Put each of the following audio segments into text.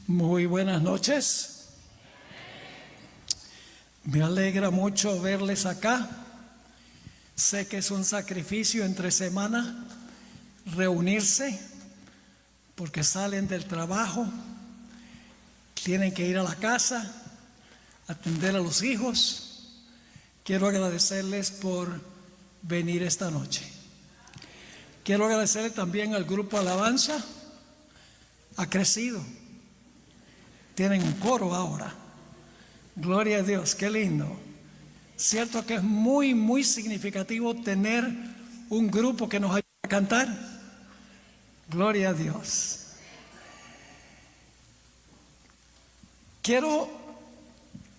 Muy buenas noches. Me alegra mucho verles acá. Sé que es un sacrificio entre semana reunirse porque salen del trabajo, tienen que ir a la casa, atender a los hijos. Quiero agradecerles por venir esta noche. Quiero agradecerle también al grupo Alabanza. Ha crecido. Tienen un coro ahora. Gloria a Dios, qué lindo. Cierto que es muy significativo tener un grupo que nos ayude a cantar. Gloria a Dios. Quiero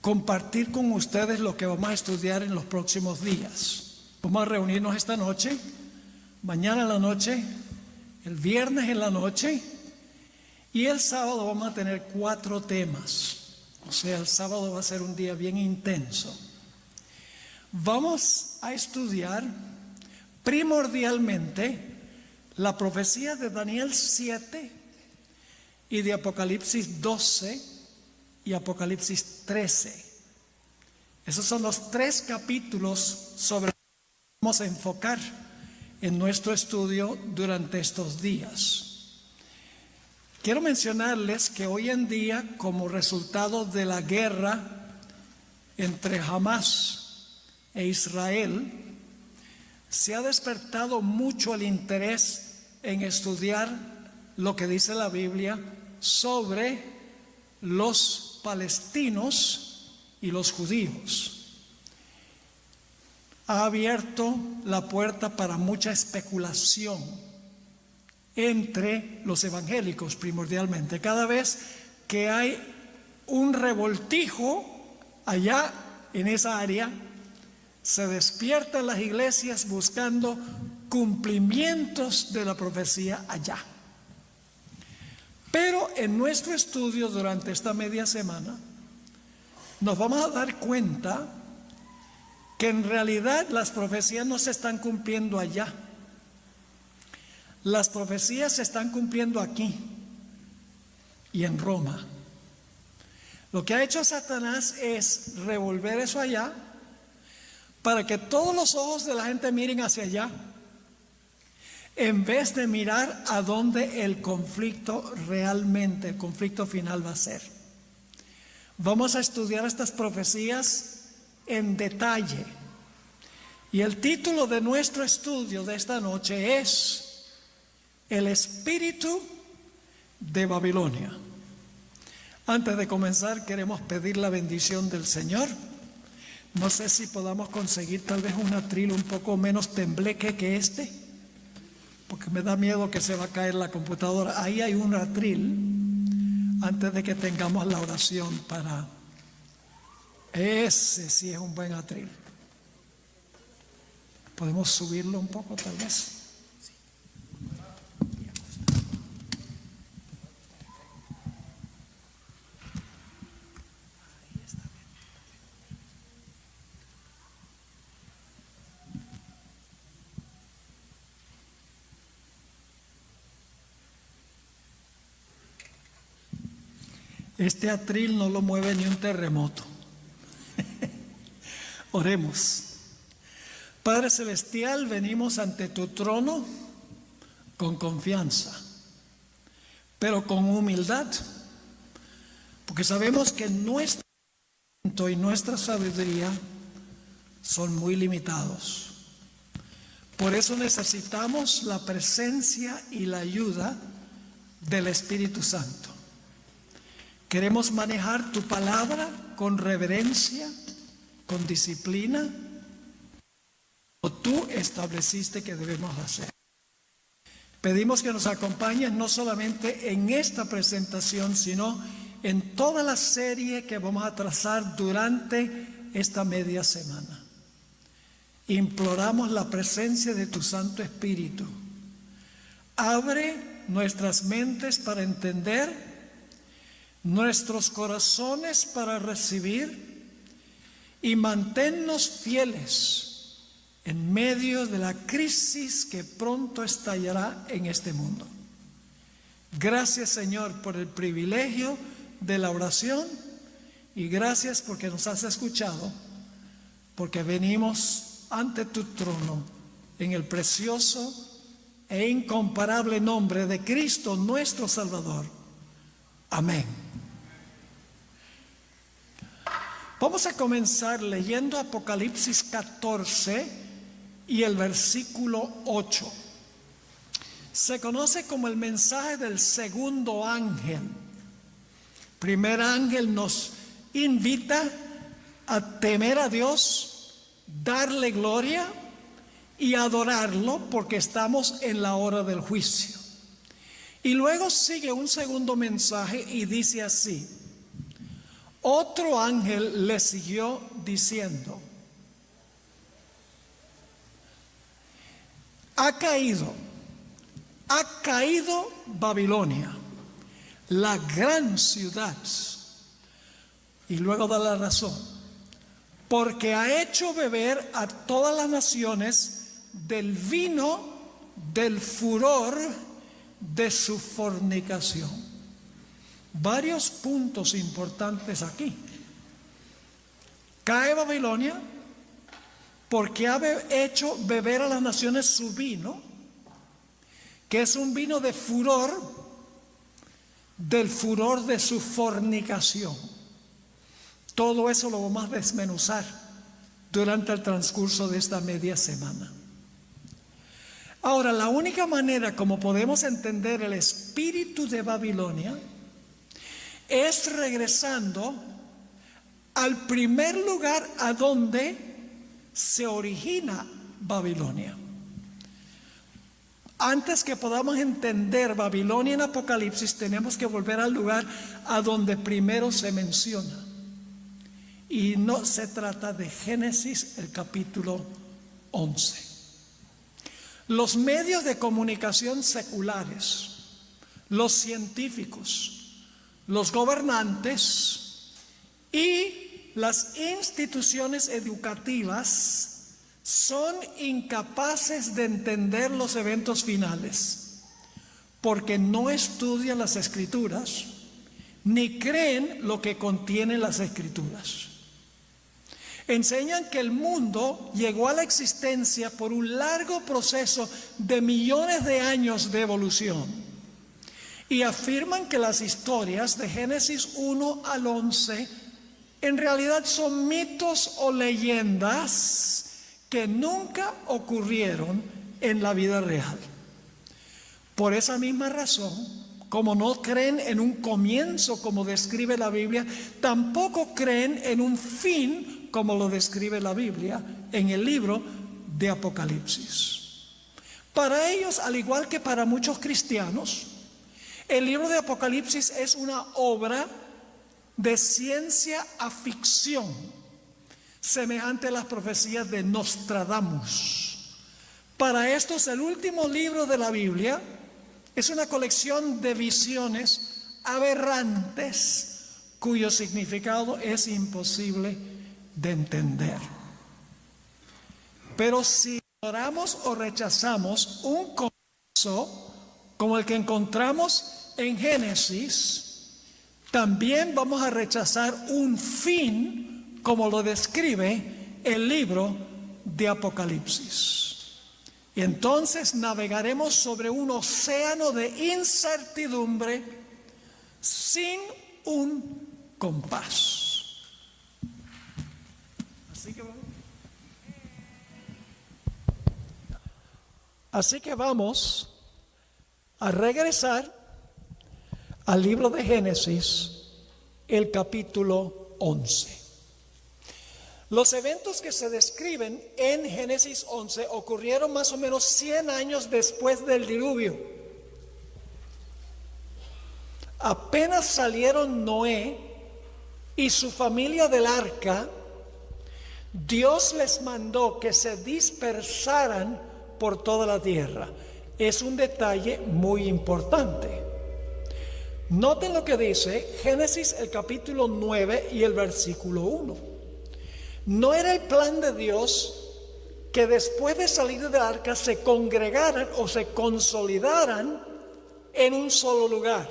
compartir con ustedes lo que vamos a estudiar en los próximos días. Vamos a reunirnos esta noche, mañana en la noche, el viernes en la noche. Y el sábado vamos a tener 4 temas. O sea, el sábado va a ser un día bien intenso. Vamos a estudiar primordialmente la profecía de Daniel 7 y de Apocalipsis 12 y Apocalipsis 13. Esos son los 3 capítulos sobre los que vamos a enfocar en nuestro estudio durante estos días. Quiero mencionarles que hoy en día, como resultado de la guerra entre Hamás e Israel, se ha despertado mucho el interés en estudiar lo que dice la Biblia sobre los palestinos y los judíos. Ha abierto la puerta para mucha especulación entre los evangélicos primordialmente. Cada vez que hay un revoltijo allá en esa área, se despiertan las iglesias buscando cumplimientos de la profecía allá. Pero en nuestro estudio durante esta media semana nos vamos a dar cuenta que en realidad las profecías no se están cumpliendo allá. Las profecías se están cumpliendo aquí y en Roma. Lo que ha hecho Satanás es revolver eso allá para que todos los ojos de la gente miren hacia allá, en vez de mirar a dónde el conflicto final va a ser. Vamos a estudiar estas profecías en detalle. Y el título de nuestro estudio de esta noche es El espíritu de Babilonia. Antes de comenzar, queremos pedir la bendición del Señor. No sé si podamos conseguir tal vez un atril un poco menos tembleque que este, porque me da miedo que se va a caer la computadora. Ahí hay un atril, antes de que tengamos la oración para... Ese sí es un buen atril. ¿Podemos subirlo un poco tal vez? Este atril no lo mueve ni un terremoto. Oremos. Padre Celestial, venimos ante tu trono con confianza, pero con humildad, porque sabemos que nuestro talento y nuestra sabiduría son muy limitados. Por eso necesitamos la presencia y la ayuda del Espíritu Santo. Queremos manejar tu palabra con reverencia, con disciplina, como tú estableciste que debemos hacer. Pedimos que nos acompañes no solamente en esta presentación, sino en toda la serie que vamos a trazar durante esta media semana. Imploramos la presencia de tu Santo Espíritu. Abre nuestras mentes para entender, nuestros corazones para recibir, y manténnos fieles en medio de la crisis que pronto estallará en este mundo. Gracias, Señor, por el privilegio de la oración y gracias porque nos has escuchado, porque venimos ante tu trono en el precioso e incomparable nombre de Cristo nuestro Salvador. Amén. Vamos a comenzar leyendo Apocalipsis 14 y el versículo 8. Se conoce como el mensaje del segundo ángel. Primer ángel nos invita a temer a Dios, darle gloria y adorarlo porque estamos en la hora del juicio. Y luego sigue un segundo mensaje y dice así: otro ángel le siguió diciendo: ha caído Babilonia, la gran ciudad. Y luego da la razón: porque ha hecho beber a todas las naciones del vino del furor de su fornicación. Varios puntos importantes aquí. Cae Babilonia porque ha hecho beber a las naciones su vino, que es un vino de furor, del furor de su fornicación. Todo eso lo vamos a desmenuzar durante el transcurso de esta media semana. Ahora, la única manera como podemos entender el espíritu de Babilonia es regresando al primer lugar a donde se origina Babilonia. Antes que podamos entender Babilonia en Apocalipsis, tenemos que volver al lugar a donde primero se menciona. Y no se trata de Génesis, el capítulo 11. Los medios de comunicación seculares, los científicos, los gobernantes y las instituciones educativas son incapaces de entender los eventos finales porque no estudian las Escrituras ni creen lo que contienen las Escrituras. Enseñan que el mundo llegó a la existencia por un largo proceso de millones de años de evolución y afirman que las historias de Génesis 1 al 11 en realidad son mitos o leyendas que nunca ocurrieron en la vida real. Por esa misma razón, como no creen en un comienzo como describe la Biblia, tampoco creen en un fin como lo describe la Biblia en el libro de Apocalipsis. Para ellos, al igual que para muchos cristianos, el libro de Apocalipsis es una obra de ciencia ficción, semejante a las profecías de Nostradamus. Para estos, el último libro de la Biblia es una colección de visiones aberrantes cuyo significado es imposible de entender. Pero si ignoramos o rechazamos un comienzo como el que encontramos en Génesis, también vamos a rechazar un fin como lo describe el libro de Apocalipsis. Y entonces navegaremos sobre un océano de incertidumbre sin un compás. Así que vamos a regresar al libro de Génesis, el capítulo 11. Los eventos que se describen en Génesis 11 ocurrieron más o menos 100 años después del diluvio. Apenas salieron Noé y su familia del arca, Dios les mandó que se dispersaran por toda la tierra. Es un detalle muy importante. Noten lo que dice Génesis el capítulo 9 y el versículo 1. No era el plan de Dios que después de salir del arca se congregaran o se consolidaran en un solo lugar.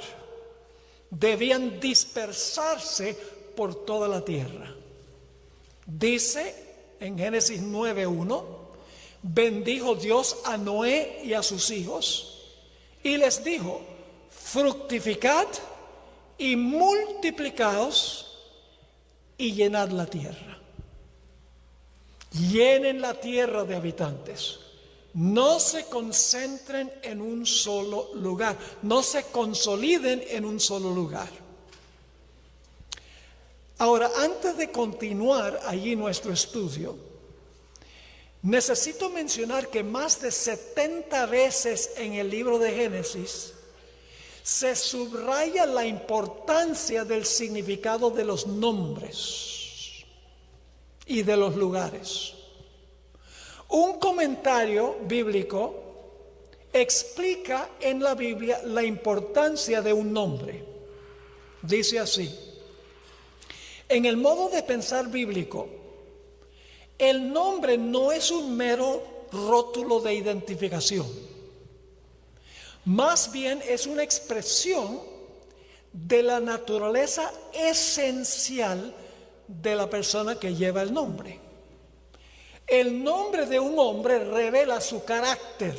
debían dispersarse por toda la tierra. Dice en Génesis 9:1, bendijo Dios a Noé y a sus hijos y les dijo: fructificad y multiplicaos y llenad la tierra. Llenen la tierra de habitantes. No se concentren en un solo lugar. No se consoliden en un solo lugar. Ahora, antes de continuar allí nuestro estudio, necesito mencionar que más de 70 veces en el libro de Génesis se subraya la importancia del significado de los nombres y de los lugares. Un comentario bíblico explica en la Biblia la importancia de un nombre. Dice así: en el modo de pensar bíblico, el nombre no es un mero rótulo de identificación. Más bien es una expresión de la naturaleza esencial de la persona que lleva el nombre. El nombre de un hombre revela su carácter.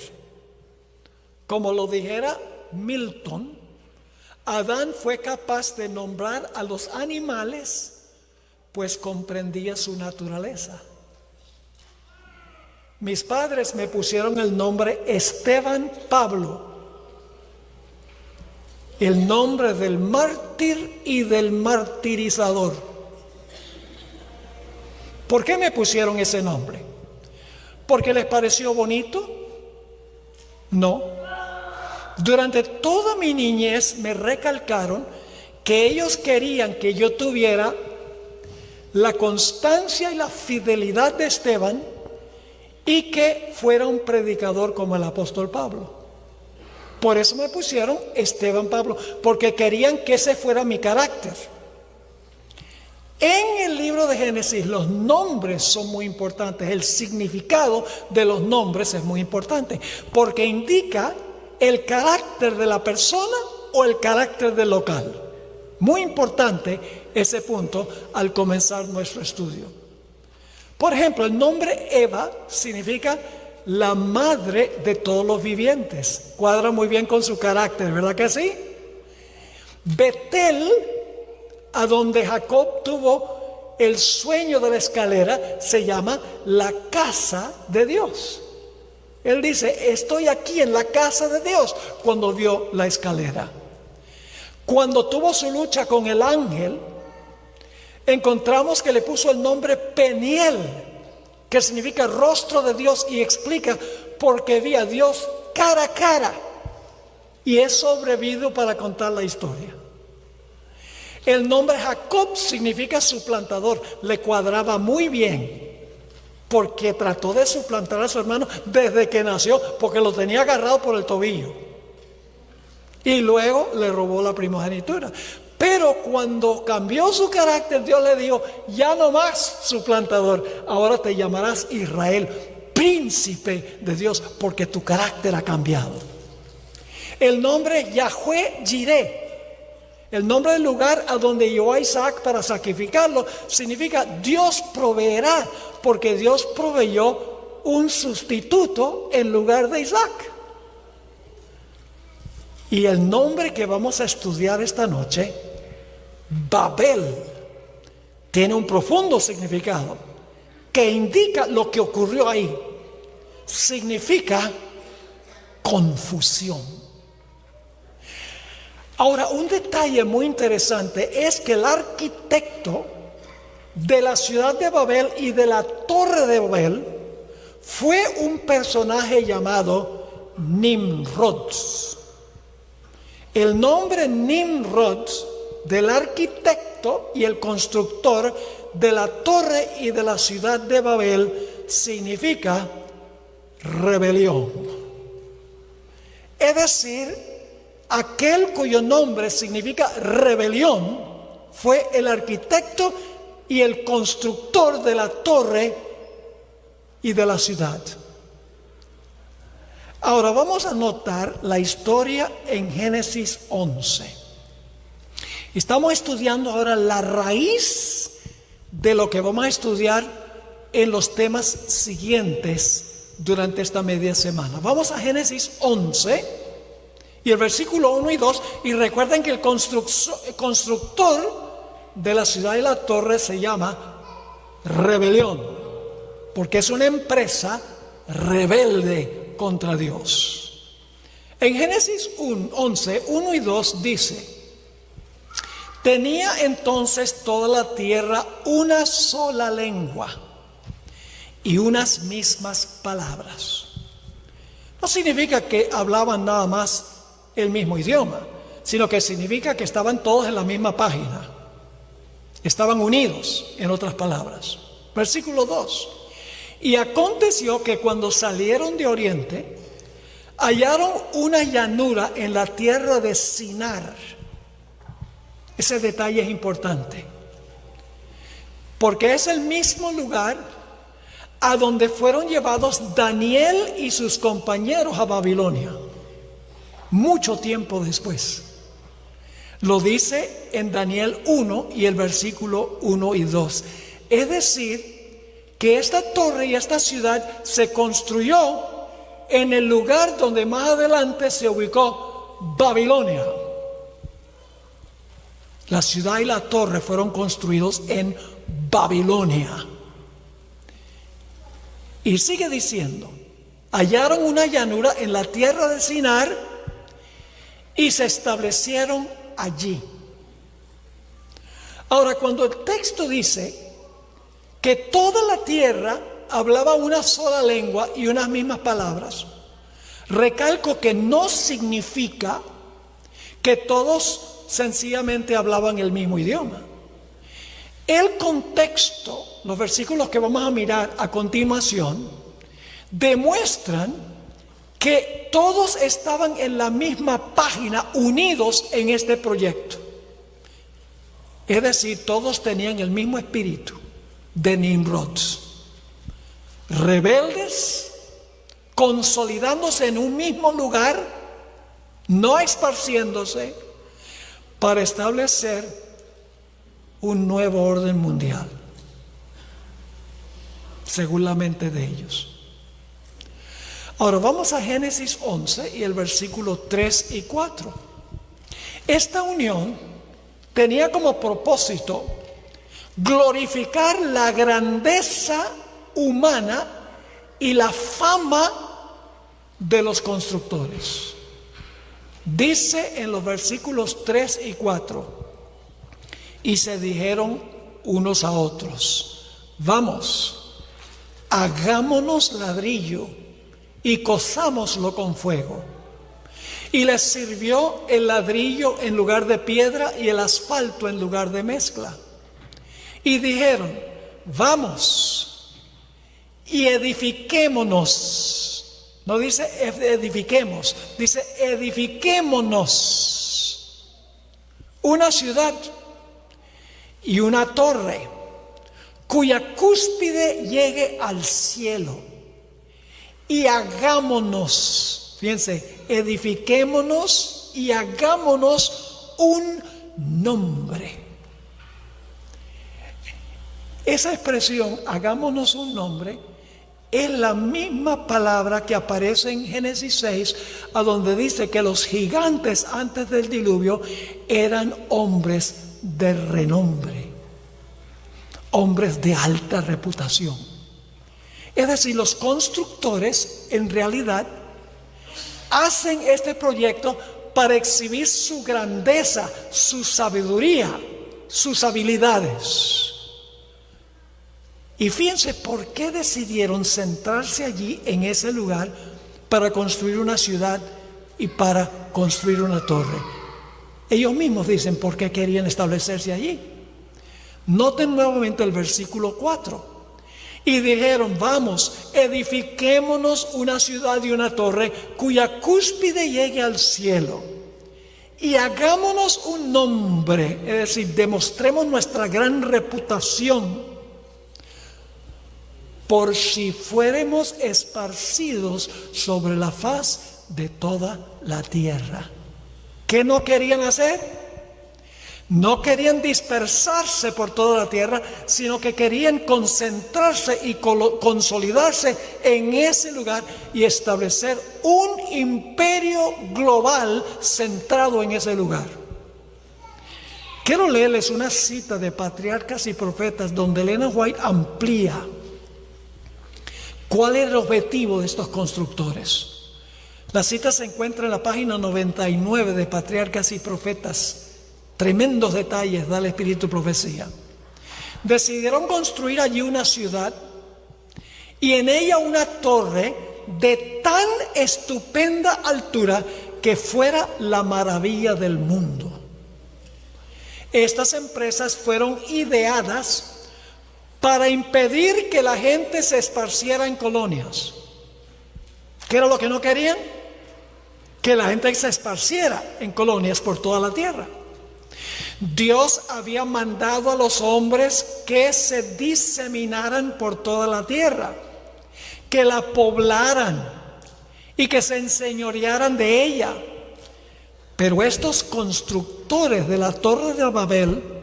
Como lo dijera Milton, Adán fue capaz de nombrar a los animales, pues comprendía su naturaleza. Mis padres me pusieron el nombre Esteban Pablo, el nombre del mártir y del martirizador. ¿Por qué me pusieron ese nombre? ¿Porque les pareció bonito? No. Durante toda mi niñez me recalcaron que ellos querían que yo tuviera la constancia y la fidelidad de Esteban y que fuera un predicador como el apóstol Pablo. Por eso me pusieron Esteban Pablo, porque querían que ese fuera mi carácter. En el libro de Génesis los nombres son muy importantes. El significado de los nombres es muy importante porque indica el carácter de la persona o el carácter del local. Muy importante ese punto al comenzar nuestro estudio. Por ejemplo, el nombre Eva significa la madre de todos los vivientes. Cuadra muy bien con su carácter, ¿verdad que sí? Betel, a donde Jacob tuvo el sueño de la escalera, se llama la casa de Dios. Él dice: estoy aquí en la casa de Dios, cuando vio la escalera. Cuando tuvo su lucha con el ángel, encontramos que le puso el nombre Peniel, que significa rostro de Dios, y explica porque vi a Dios cara a cara. Y he sobrevivido para contar la historia. El nombre Jacob significa suplantador. Le cuadraba muy bien, porque trató de suplantar a su hermano desde que nació, porque lo tenía agarrado por el tobillo. Y luego le robó la primogenitura. Pero cuando cambió su carácter, Dios le dijo: ya no más suplantador, ahora te llamarás Israel, príncipe de Dios, porque tu carácter ha cambiado. El nombre Yahweh Jireh, el nombre del lugar a donde llevó a Isaac para sacrificarlo, significa Dios proveerá, porque Dios proveyó un sustituto en lugar de Isaac. Y el nombre que vamos a estudiar esta noche, Babel, tiene un profundo significado que indica lo que ocurrió ahí. Significa confusión. Ahora, un detalle muy interesante es que el arquitecto de la ciudad de Babel y de la torre de Babel fue un personaje llamado Nimrod. El nombre Nimrod del arquitecto y el constructor de la torre y de la ciudad de Babel significa rebelión. Es decir, aquel cuyo nombre significa rebelión fue el arquitecto y el constructor de la torre y de la ciudad. Ahora vamos a notar la historia en Génesis 11. Estamos estudiando ahora la raíz de lo que vamos a estudiar en los temas siguientes durante esta media semana. Vamos a Génesis 11 y el versículo 1 y 2. Y recuerden que el constructor de la ciudad y la torre se llama rebelión, porque es una empresa rebelde contra Dios. En Génesis 11, 1 y 2 dice: tenía entonces toda la tierra una sola lengua y unas mismas palabras. No significa que hablaban nada más el mismo idioma, sino que significa que estaban todos en la misma página. Estaban unidos, en otras palabras. Versículo 2. Y aconteció que cuando salieron de oriente, hallaron una llanura en la tierra de Sinar. Ese detalle es importante, porque es el mismo lugar a donde fueron llevados Daniel y sus compañeros a Babilonia, mucho tiempo después. Lo dice en Daniel 1 y el versículo 1 y 2. Es decir, que esta torre y esta ciudad se construyó en el lugar donde más adelante se ubicó Babilonia. La ciudad y la torre fueron construidos en Babilonia. Y sigue diciendo: hallaron una llanura en la tierra de Sinar y se establecieron allí. Ahora, cuando el texto dice que toda la tierra hablaba una sola lengua y unas mismas palabras, recalco que no significa que todos sencillamente hablaban el mismo idioma. El contexto, los versículos que vamos a mirar a continuación, demuestran que todos estaban en la misma página, unidos en este proyecto. Es decir, todos tenían el mismo espíritu de Nimrod, rebeldes, consolidándose en un mismo lugar, no esparciéndose, para establecer un nuevo orden mundial, según la mente de ellos. Ahora vamos a Génesis 11 y el versículo 3 y 4. Esta unión tenía como propósito glorificar la grandeza humana y la fama de los constructores. Dice en los versículos 3 y 4: y se dijeron unos a otros: vamos, hagámonos ladrillo y cozámoslo con fuego. Y les sirvió el ladrillo en lugar de piedra y el asfalto en lugar de mezcla. Y dijeron: vamos y edifiquémonos. No dice edifiquemos, dice edifiquémonos una ciudad y una torre cuya cúspide llegue al cielo, y hagámonos, fíjense, edifiquémonos y hagámonos un nombre. Esa expresión, hagámonos un nombre, es la misma palabra que aparece en Génesis 6, a donde dice que los gigantes antes del diluvio eran hombres de renombre, hombres de alta reputación. Es decir, los constructores en realidad hacen este proyecto para exhibir su grandeza, su sabiduría, sus habilidades. Y fíjense por qué decidieron centrarse allí en ese lugar para construir una ciudad y para construir una torre. Ellos mismos dicen por qué querían establecerse allí. Noten nuevamente el versículo 4. Y dijeron: vamos, edifiquémonos una ciudad y una torre cuya cúspide llegue al cielo, y hagámonos un nombre, es decir, demostremos nuestra gran reputación, por si fuéramos esparcidos sobre la faz de toda la tierra. ¿Qué no querían hacer? No querían dispersarse por toda la tierra, sino que querían concentrarse y consolidarse en ese lugar y establecer un imperio global centrado en ese lugar. Quiero leerles una cita de Patriarcas y Profetas donde Elena White amplía cuál es el objetivo de estos constructores. La cita se encuentra en la página 99 de Patriarcas y Profetas. Tremendos detalles da el Espíritu Profecía. Decidieron construir allí una ciudad y en ella una torre de tan estupenda altura que fuera la maravilla del mundo. Estas empresas fueron ideadas para impedir que la gente se esparciera en colonias. ¿Qué era lo que no querían? Que la gente se esparciera en colonias por toda la tierra. Dios había mandado a los hombres que se diseminaran por toda la tierra, que la poblaran y que se enseñorearan de ella. Pero estos constructores de la Torre de Babel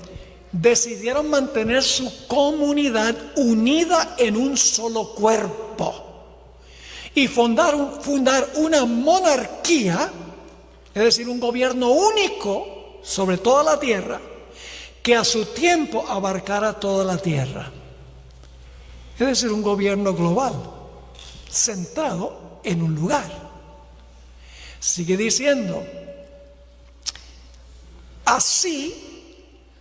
decidieron mantener su comunidad unida en un solo cuerpo y fundar una monarquía, es decir, un gobierno único sobre toda la tierra, que a su tiempo abarcara toda la tierra. Es decir, un gobierno global, centrado en un lugar. Sigue diciendo, así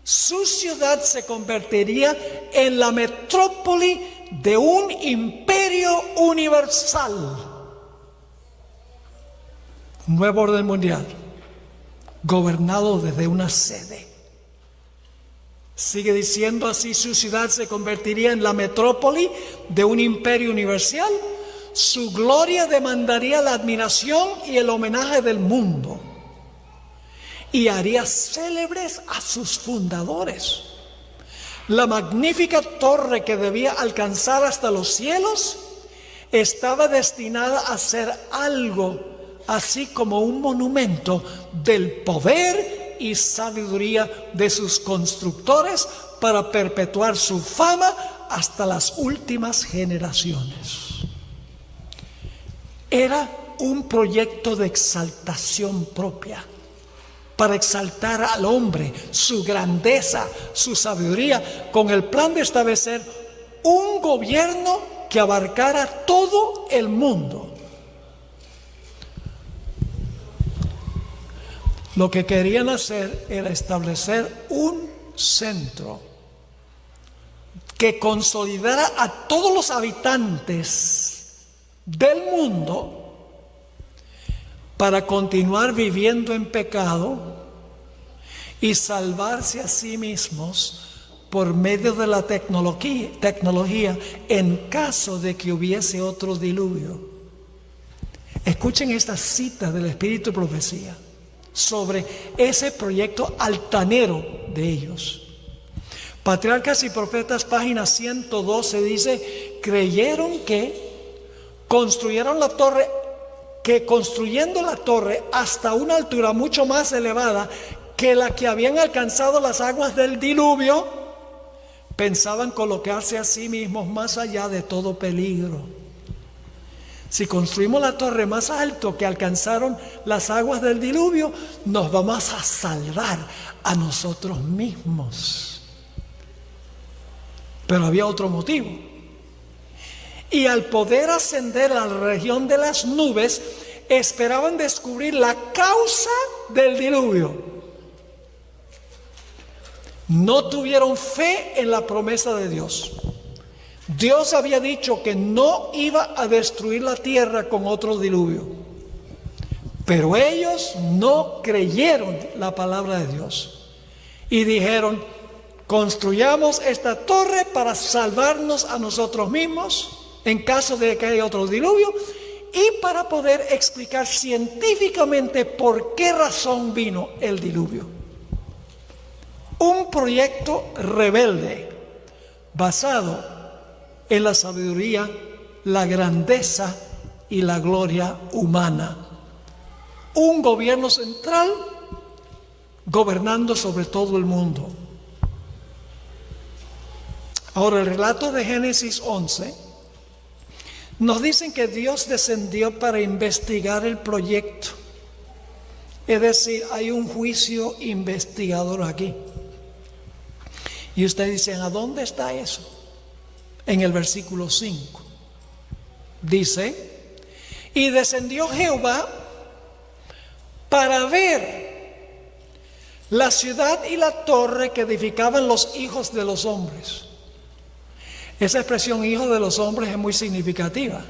su ciudad se convertiría en la metrópoli de un imperio universal. Un nuevo orden mundial, gobernado desde una sede. Sigue diciendo, así su ciudad se convertiría en la metrópoli de un imperio universal. Su gloria demandaría la admiración y el homenaje del mundo y haría célebres a sus fundadores. La magnífica torre que debía alcanzar hasta los cielos estaba destinada a ser algo así como un monumento del poder y sabiduría de sus constructores para perpetuar su fama hasta las últimas generaciones. Era un proyecto de exaltación propia, para exaltar al hombre, su grandeza, su sabiduría, con el plan de establecer un gobierno que abarcara todo el mundo. Lo que querían hacer era establecer un centro que consolidara a todos los habitantes del mundo para continuar viviendo en pecado y salvarse a sí mismos por medio de la tecnología en caso de que hubiese otro diluvio. Escuchen esta cita del Espíritu de Profecía sobre ese proyecto altanero de ellos. Patriarcas y Profetas, página 112, dice: creyeron que construyendo la torre hasta una altura mucho más elevada que la que habían alcanzado las aguas del diluvio, pensaban colocarse a sí mismos más allá de todo peligro. Si construimos la torre más alto que alcanzaron las aguas del diluvio, nos vamos a salvar a nosotros mismos. Pero había otro motivo. Y al poder ascender a la región de las nubes, esperaban descubrir la causa del diluvio. No tuvieron fe en la promesa de Dios. Dios había dicho que no iba a destruir la tierra con otro diluvio, pero ellos no creyeron la palabra de Dios y dijeron: construyamos esta torre para salvarnos a nosotros mismos en caso de que haya otro diluvio y para poder explicar científicamente por qué razón vino el diluvio. Un proyecto rebelde basado en la sabiduría, la grandeza y la gloria humana. Un gobierno central gobernando sobre todo el mundo. Ahora, el relato de Génesis 11 nos dicen que Dios descendió para investigar el proyecto. Es decir, hay un juicio investigador aquí. Y ustedes dicen, ¿a dónde está eso? En el versículo 5. Dice, y descendió Jehová para ver la ciudad y la torre que edificaban los hijos de los hombres. Esa expresión hijos de los hombres es muy significativa,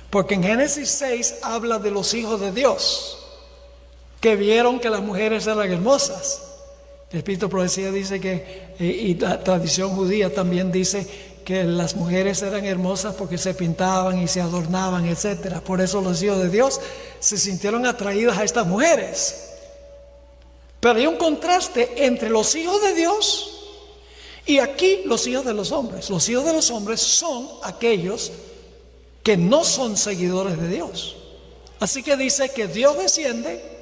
porque en Génesis 6 habla de los hijos de Dios, que vieron que las mujeres eran hermosas. El Espíritu de Profecía dice que, y la tradición judía también dice que las mujeres eran hermosas porque se pintaban y se adornaban, etc. Por eso los hijos de Dios se sintieron atraídos a estas mujeres. Pero hay un contraste entre los hijos de Dios y aquí los hijos de los hombres. Los hijos de los hombres son aquellos que no son seguidores de Dios. Así que dice que Dios desciende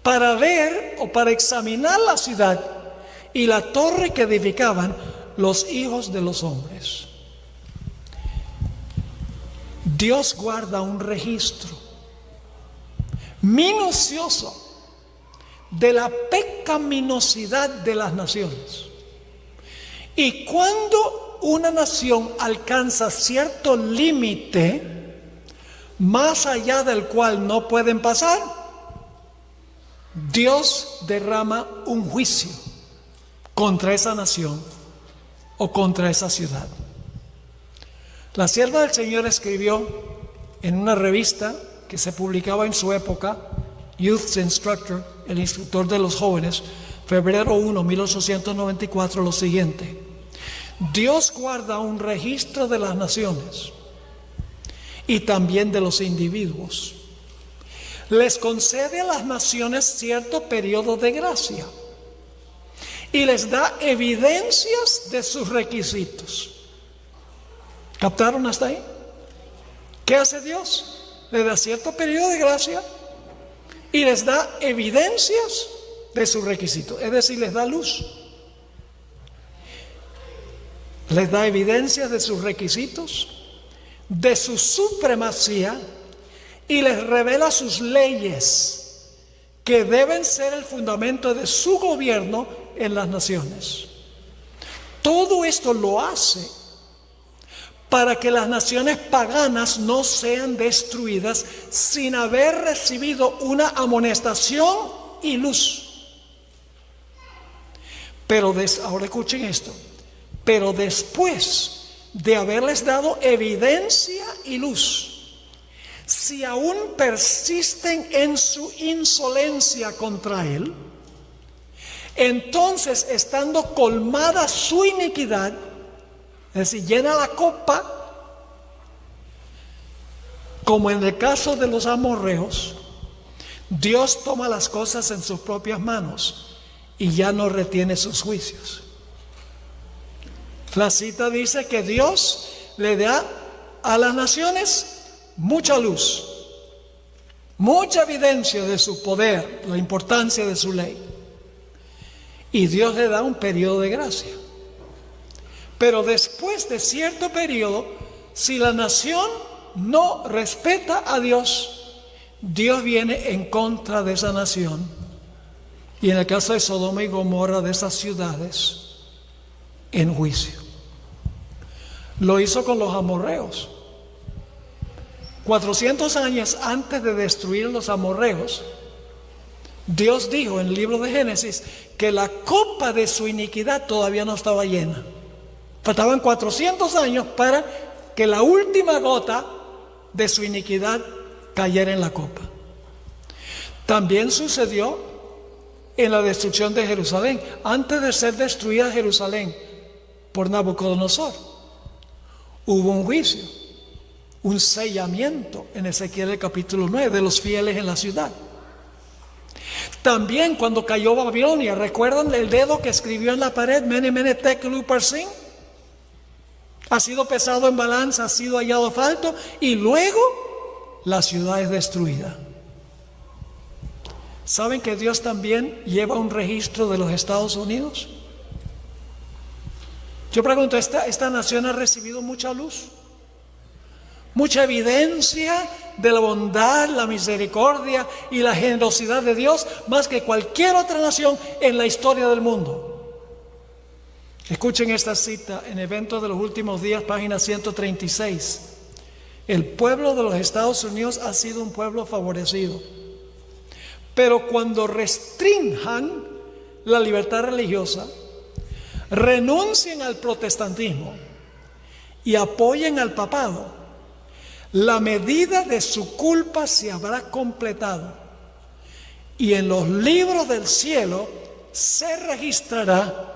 para ver o para examinar la ciudad y la torre que edificaban los hijos de los hombres. Dios guarda un registro minucioso de la pecaminosidad de las naciones. Y cuando una nación alcanza cierto límite, más allá del cual no pueden pasar, Dios derrama un juicio contra esa nación o contra esa ciudad. La sierva del Señor escribió en una revista que se publicaba en su época, Youth Instructor, el instructor de los jóvenes, febrero 1, 1894, lo siguiente: Dios guarda un registro de las naciones y también de los individuos. Les concede a las naciones cierto periodo de gracia y les da evidencias de sus requisitos. ¿Captaron hasta ahí? ¿Qué hace Dios? Le da cierto periodo de gracia y les da evidencias de sus requisitos. Es decir, les da luz. Les da evidencias de sus requisitos, de su supremacía, y les revela sus leyes, que deben ser el fundamento de su gobierno en las naciones. Todo esto lo hace para que las naciones paganas no sean destruidas sin haber recibido una amonestación y luz. Pero ahora escuchen esto. Pero después de haberles dado evidencia y luz, si aún persisten en su insolencia contra él, entonces, estando colmada su iniquidad, es decir, llena la copa, como en el caso de los amorreos, Dios toma las cosas en sus propias manos y ya no retiene sus juicios. La cita dice que Dios le da a las naciones mucha luz, mucha evidencia de su poder, la importancia de su ley. Y Dios le da un periodo de gracia. Pero después de cierto periodo, si la nación no respeta a Dios, Dios viene en contra de esa nación. Y en el caso de Sodoma y Gomorra, de esas ciudades, en juicio. Lo hizo con los amorreos. 400 años antes de destruir los amorreos, Dios dijo en el libro de Génesis que la copa de su iniquidad todavía no estaba llena. Faltaban 400 años para que la última gota de su iniquidad cayera en la copa. También sucedió en la destrucción de Jerusalén. Antes de ser destruida Jerusalén por Nabucodonosor, hubo un juicio, un sellamiento en Ezequiel el capítulo 9 de los fieles en la ciudad. También cuando cayó Babilonia, ¿recuerdan el dedo que escribió en la pared? Mene, mene, tekel, uparsin. Ha sido pesado en balanza, ha sido hallado falto, y luego la ciudad es destruida. ¿Saben que Dios también lleva un registro de los Estados Unidos? Yo pregunto, ¿esta nación ha recibido mucha luz? Mucha evidencia de la bondad, la misericordia y la generosidad de Dios, más que cualquier otra nación en la historia del mundo. Escuchen esta cita en Eventos de los Últimos Días, página 136. El pueblo de los Estados Unidos ha sido un pueblo favorecido, pero cuando restrinjan la libertad religiosa, renuncien al protestantismo y apoyen al papado, la medida de su culpa se habrá completado y en los libros del cielo se registrará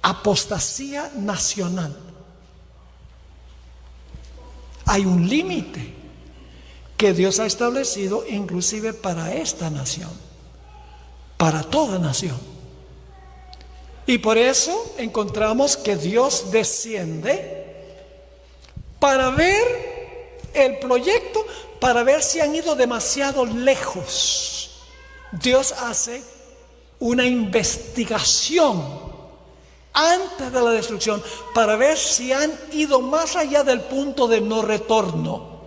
apostasía nacional. Hay un límite que Dios ha establecido inclusive para esta nación, para toda nación. Y por eso encontramos que Dios desciende para ver el proyecto, para ver si han ido demasiado lejos. Dios hace una investigación antes de la destrucción para ver si han ido más allá del punto de no retorno.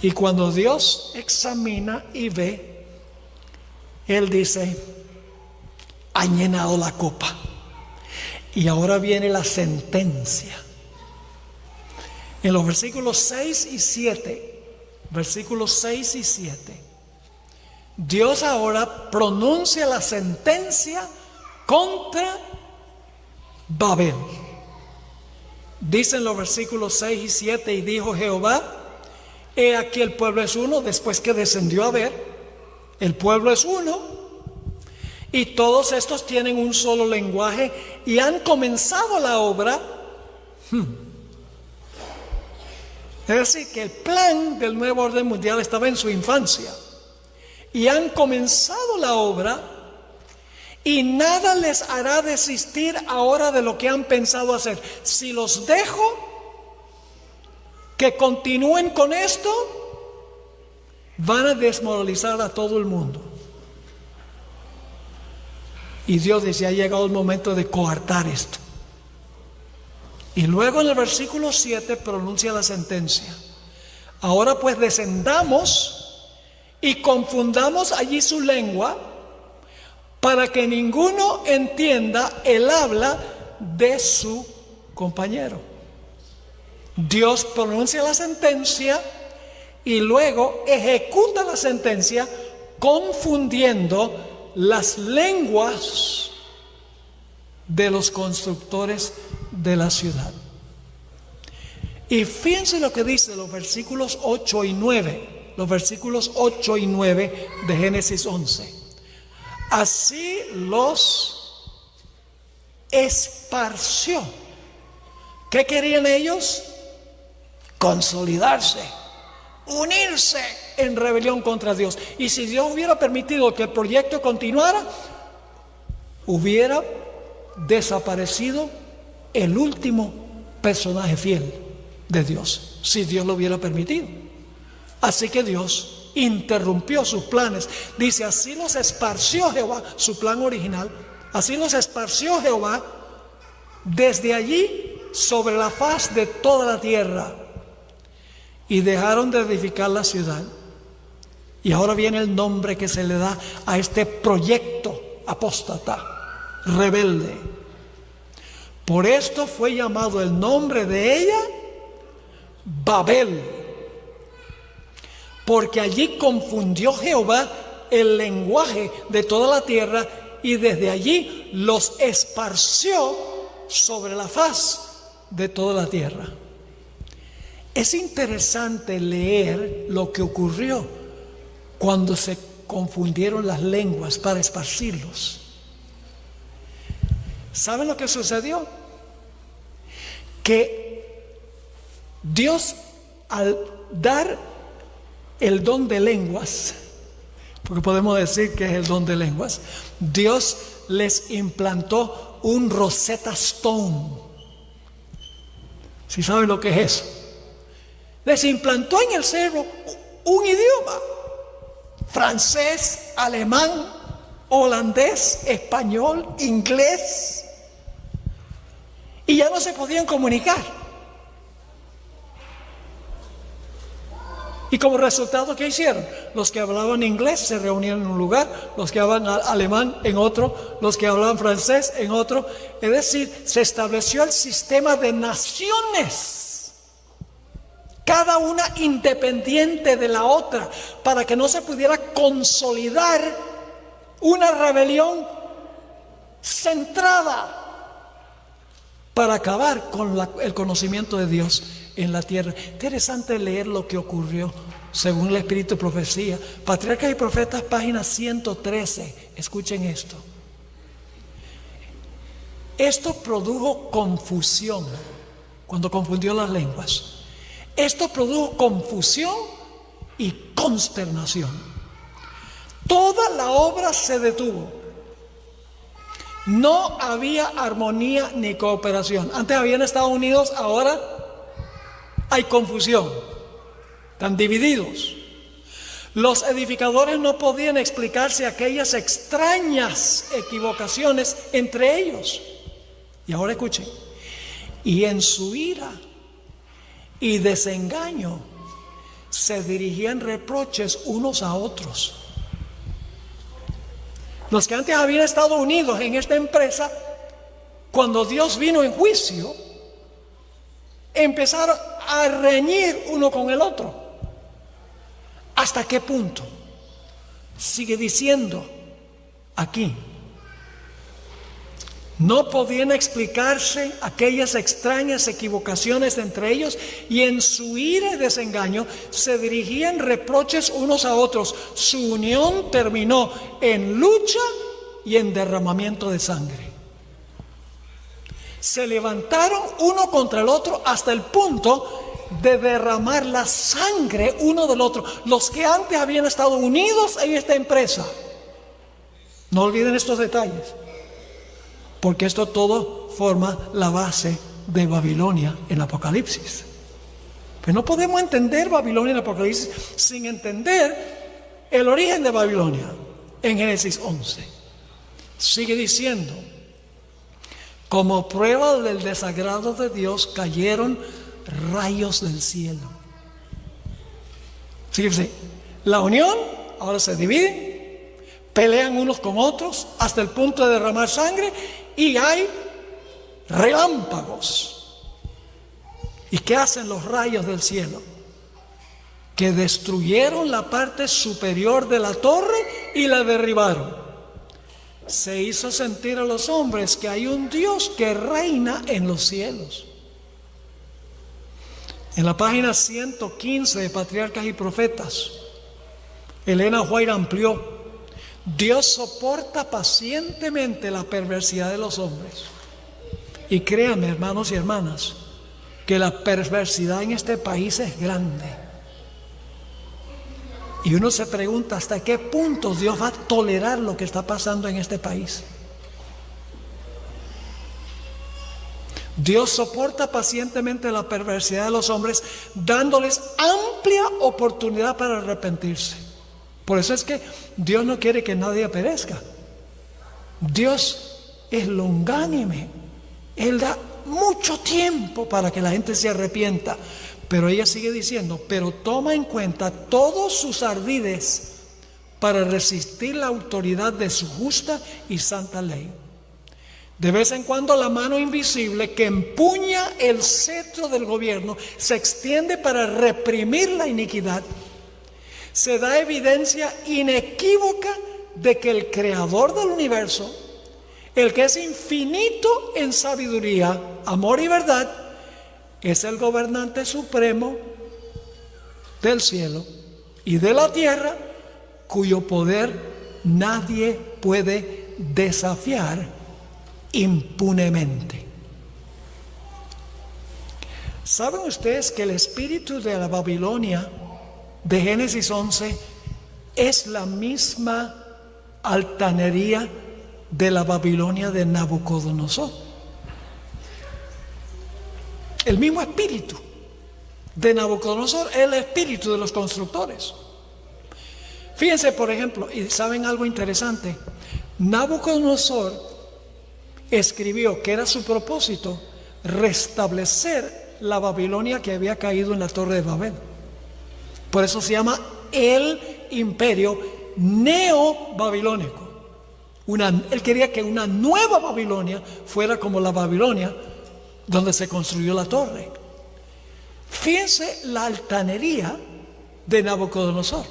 Y cuando Dios examina y ve, Él dice: han llenado la copa y ahora viene la sentencia. En los versículos 6 y 7, Dios ahora pronuncia la sentencia contra Babel. Dicen los versículos 6 y 7: y dijo Jehová, he aquí el pueblo es uno. Después que descendió a ver, el pueblo es uno, y todos estos tienen un solo lenguaje y han comenzado la obra. Es decir, que el plan del nuevo orden mundial estaba en su infancia. Y han comenzado la obra, y nada les hará desistir ahora de lo que han pensado hacer. Si los dejo que continúen con esto, van a desmoralizar a todo el mundo. Y Dios dice: ha llegado el momento de coartar esto. Y luego en el versículo 7 pronuncia la sentencia. Ahora pues descendamos y confundamos allí su lengua, para que ninguno entienda el habla de su compañero. Dios pronuncia la sentencia y luego ejecuta la sentencia confundiendo las lenguas de los constructores de la ciudad. Y fíjense lo que dice los versículos 8 y 9, los versículos 8 y 9 de Génesis 11. Así los esparció. ¿Qué querían ellos? Consolidarse, unirse en rebelión contra Dios. Y si Dios hubiera permitido que el proyecto continuara, hubiera desaparecido el último personaje fiel de Dios, si Dios lo hubiera permitido. Así que Dios interrumpió sus planes. Dice: así los esparció Jehová, su plan original, así los esparció Jehová desde allí sobre la faz de toda la tierra, y dejaron de edificar la ciudad. Y ahora viene el nombre que se le da a este proyecto apóstata, rebelde. Por esto fue llamado el nombre de ella Babel, porque allí confundió Jehová el lenguaje de toda la tierra, y desde allí los esparció sobre la faz de toda la tierra. Es interesante leer lo que ocurrió cuando se confundieron las lenguas para esparcirlos. ¿Saben lo que sucedió? Que Dios, al dar el don de lenguas, porque podemos decir que es el don de lenguas, Dios les implantó un Rosetta Stone. ¿Sí saben lo que es eso? Les implantó en el cerebro un idioma. francés, alemán, holandés, español, inglés, y ya no se podían comunicar. Y como resultado, ¿qué hicieron? Los que hablaban inglés se reunían en un lugar, los que hablaban alemán en otro, los que hablaban francés en otro. Es decir, se estableció el sistema de naciones, cada una independiente de la otra, para que no se pudiera consolidar una rebelión centrada para acabar con el conocimiento de Dios en la tierra. Interesante leer lo que ocurrió según el Espíritu de Profecía. Patriarcas y Profetas, página 113. Escuchen esto. Esto produjo confusión cuando confundió las lenguas. Esto produjo confusión y consternación. Toda la obra se detuvo. No había armonía ni cooperación. Antes habían estado unidos, ahora hay confusión. Están divididos. Los edificadores no podían explicarse aquellas extrañas equivocaciones entre ellos. Y ahora escuchen. Y en su ira y desengaño se dirigían reproches unos a otros. Los que antes habían estado unidos en esta empresa, cuando Dios vino en juicio, empezaron a reñir uno con el otro. ¿Hasta qué punto? Sigue diciendo aquí. No podían explicarse aquellas extrañas equivocaciones entre ellos, y en su ira y desengaño se dirigían reproches unos a otros. Su unión terminó en lucha y en derramamiento de sangre. Se levantaron uno contra el otro hasta el punto de derramar la sangre uno del otro. Los que antes habían estado unidos en esta empresa. No olviden estos detalles, porque esto todo forma la base de Babilonia en Apocalipsis. Pero no podemos entender Babilonia en Apocalipsis sin entender el origen de Babilonia en Génesis 11. Sigue diciendo: como prueba del desagrado de Dios cayeron rayos del cielo. Fíjense, la unión, ahora se dividen, pelean unos con otros hasta el punto de derramar sangre, y hay relámpagos. ¿Y qué hacen los rayos del cielo? Que destruyeron la parte superior de la torre y la derribaron. Se hizo sentir a los hombres que hay un Dios que reina en los cielos. En la página 115 de Patriarcas y Profetas, Elena White amplió: Dios soporta pacientemente la perversidad de los hombres. Y créanme, hermanos y hermanas, que la perversidad en este país es grande. Y uno se pregunta hasta qué punto Dios va a tolerar lo que está pasando en este país. Dios soporta pacientemente la perversidad de los hombres, dándoles amplia oportunidad para arrepentirse. Por eso es que Dios no quiere que nadie perezca. Dios es longánime. Él da mucho tiempo para que la gente se arrepienta. Pero ella sigue diciendo: pero toma en cuenta todos sus ardides para resistir la autoridad de su justa y santa ley. De vez en cuando la mano invisible que empuña el cetro del gobierno se extiende para reprimir la iniquidad. Se da evidencia inequívoca de que el creador del universo, el que es infinito en sabiduría, amor y verdad, es el gobernante supremo del cielo y de la tierra, cuyo poder nadie puede desafiar impunemente. ¿Saben ustedes que el espíritu de la Babilonia de Génesis 11 es la misma altanería de la Babilonia de Nabucodonosor? El mismo espíritu de Nabucodonosor es el espíritu de los constructores. Fíjense, por ejemplo, y saben algo interesante, Nabucodonosor escribió que era su propósito restablecer la Babilonia que había caído en la Torre de Babel. Por eso se llama el imperio neobabilónico. Él quería que una nueva Babilonia fuera como la Babilonia donde se construyó la torre. Fíjense la altanería de Nabucodonosor.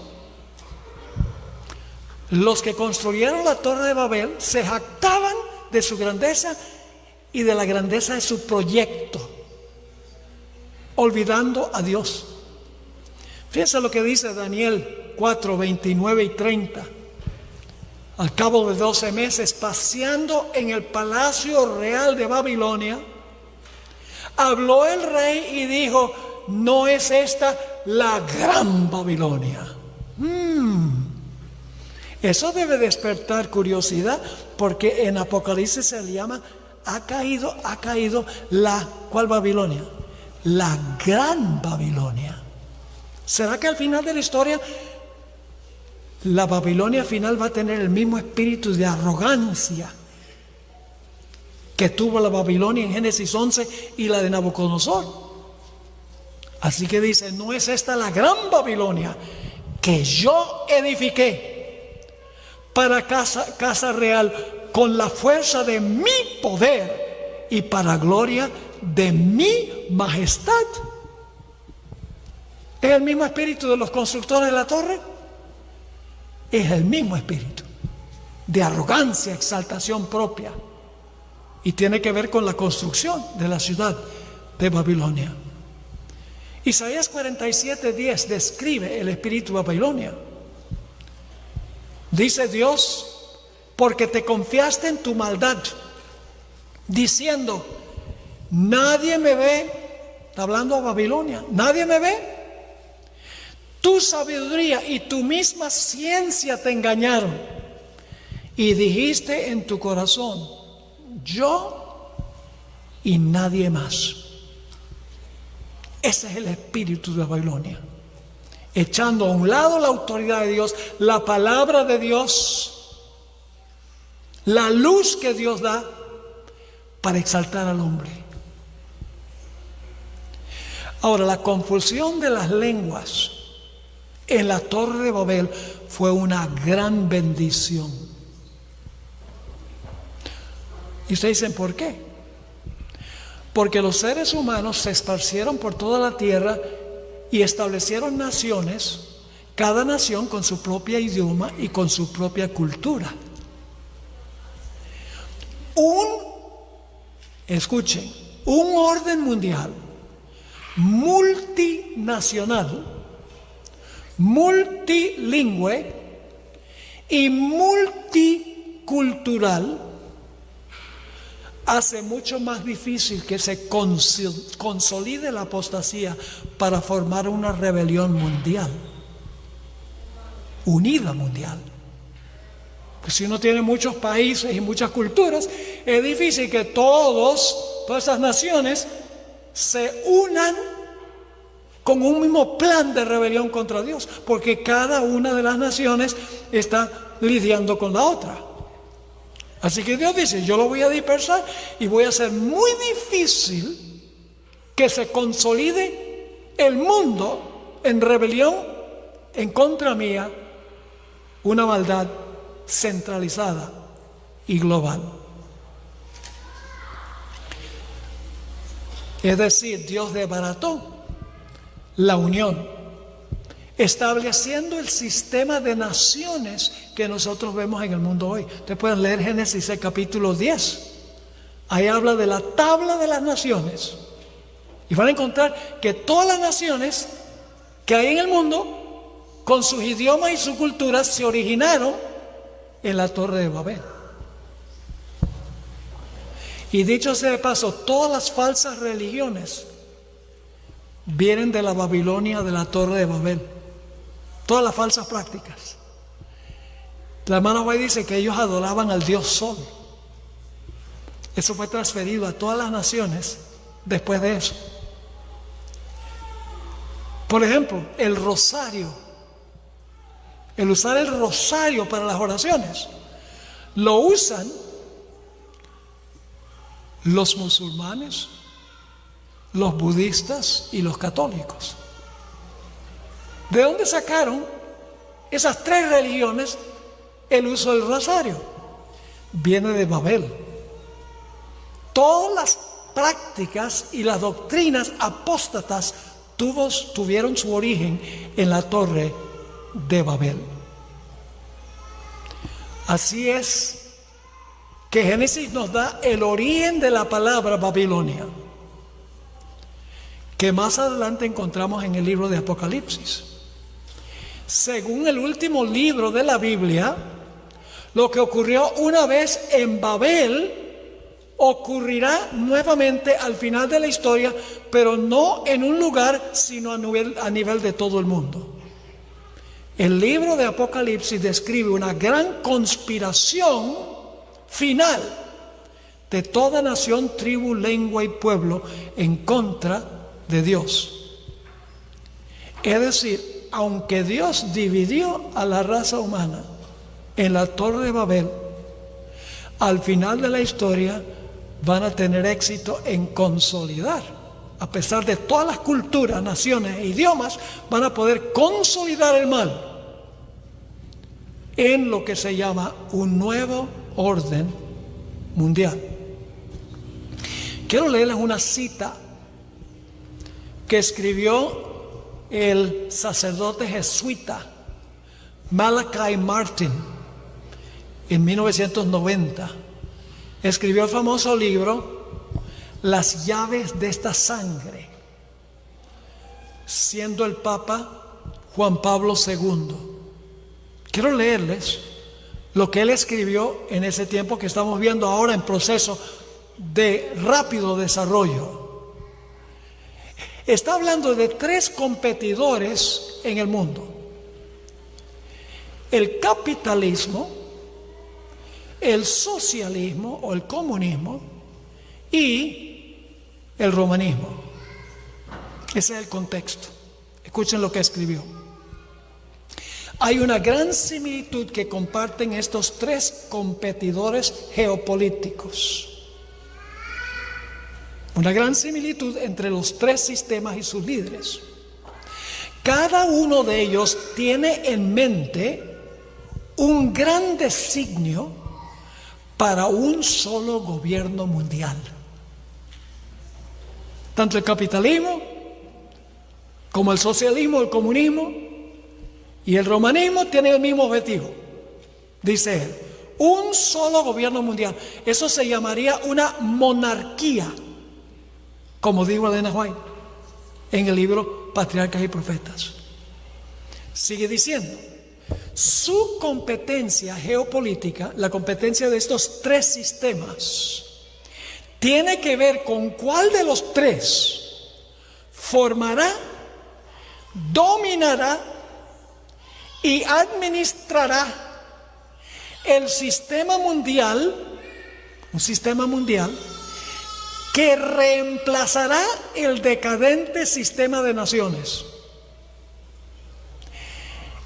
Los que construyeron la Torre de Babel se jactaban de su grandeza y de la grandeza de su proyecto, olvidando a Dios. Fíjense lo que dice Daniel 4, 29 y 30. Al cabo de 12 meses, paseando en el palacio real de Babilonia, habló el rey y dijo: ¿no es esta la gran Babilonia? Eso debe despertar curiosidad, porque en Apocalipsis se le llama, ha caído la, ¿cuál Babilonia? La gran Babilonia. ¿Será que al final de la historia la Babilonia final va a tener el mismo espíritu de arrogancia que tuvo la Babilonia en Génesis 11 y la de Nabucodonosor? Así que dice: ¿no es esta la gran Babilonia que yo edifiqué para casa real con la fuerza de mi poder y para gloria de mi majestad? ¿Es el mismo espíritu de los constructores de la torre? Es el mismo espíritu de arrogancia, exaltación propia, y tiene que ver con la construcción de la ciudad de Babilonia. Isaías 47:10 describe el espíritu de Babilonia. Dice Dios: porque te confiaste en tu maldad, diciendo: nadie me ve. Está hablando a Babilonia: nadie me ve. Tu sabiduría y tu misma ciencia te engañaron, y dijiste en tu corazón: yo y nadie más. Ese es el espíritu de Babilonia, echando a un lado la autoridad de Dios, la palabra de Dios, la luz que Dios da, para exaltar al hombre. Ahora, la confusión de las lenguas en la Torre de Babel fue una gran bendición. Y ustedes dicen: ¿por qué? Porque los seres humanos se esparcieron por toda la tierra y establecieron naciones, cada nación con su propio idioma y con su propia cultura. Escuchen, un orden mundial multinacional, multilingüe y multicultural hace mucho más difícil que se consolide la apostasía para formar una rebelión mundial, unida mundial. Pues si uno tiene muchos países y muchas culturas, es difícil que todas esas naciones se unan con un mismo plan de rebelión contra Dios, porque cada una de las naciones está lidiando con la otra. Así que Dios dice: yo lo voy a dispersar y voy a hacer muy difícil que se consolide el mundo en rebelión en contra mía, una maldad centralizada y global. Es decir, Dios desbarató la unión, estableciendo el sistema de naciones que nosotros vemos en el mundo hoy. Ustedes pueden leer Génesis capítulo 10. Ahí habla de la tabla de las naciones. Y van a encontrar que todas las naciones que hay en el mundo, con sus idiomas y sus culturas, se originaron en la Torre de Babel. Y dicho sea de paso, todas las falsas religiones vienen de la Babilonia, de la Torre de Babel. Todas las falsas prácticas. La hermana White dice que ellos adoraban al Dios Sol. Eso fue transferido a todas las naciones después de eso. Por ejemplo, el rosario el usar el rosario para las oraciones, lo usan los musulmanes, los budistas y los católicos. ¿De dónde sacaron esas tres religiones el uso del rosario? Viene de Babel. Todas las prácticas y las doctrinas apóstatas tuvieron su origen en la torre de Babel. Así es que Génesis nos da el origen de la palabra Babilonia, que más adelante encontramos en el libro de Apocalipsis. Según el último libro de la Biblia, lo que ocurrió una vez en Babel ocurrirá nuevamente al final de la historia, pero no en un lugar, sino a nivel de todo el mundo. El libro de Apocalipsis describe una gran conspiración final de toda nación, tribu, lengua y pueblo en contra de Dios. Es decir, aunque Dios dividió a la raza humana en la Torre de Babel, al final de la historia van a tener éxito en consolidar. A pesar de todas las culturas, naciones e idiomas, van a poder consolidar el mal en lo que se llama un nuevo orden mundial. Quiero leerles una cita que escribió el sacerdote jesuita Malachi Martin en 1990. Escribió el famoso libro Las llaves de esta sangre, siendo el Papa Juan Pablo II. Quiero leerles lo que él escribió en ese tiempo que estamos viendo ahora en proceso de rápido desarrollo. Está hablando de tres competidores en el mundo: el capitalismo, el socialismo o el comunismo y el romanismo. Ese es el contexto. Escuchen lo que escribió. Hay una gran similitud que comparten estos tres competidores geopolíticos. Una gran similitud entre los tres sistemas y sus líderes. Cada uno de ellos tiene en mente un gran designio para un solo gobierno mundial. Tanto el capitalismo como el socialismo, el comunismo y el romanismo tienen el mismo objetivo, dice él: un solo gobierno mundial. Eso se llamaría una monarquía, como dijo Elena White en el libro Patriarcas y Profetas. Sigue diciendo: su competencia geopolítica, la competencia de estos tres sistemas, tiene que ver con cuál de los tres formará, dominará y administrará el sistema mundial, un sistema mundial que reemplazará el decadente sistema de naciones.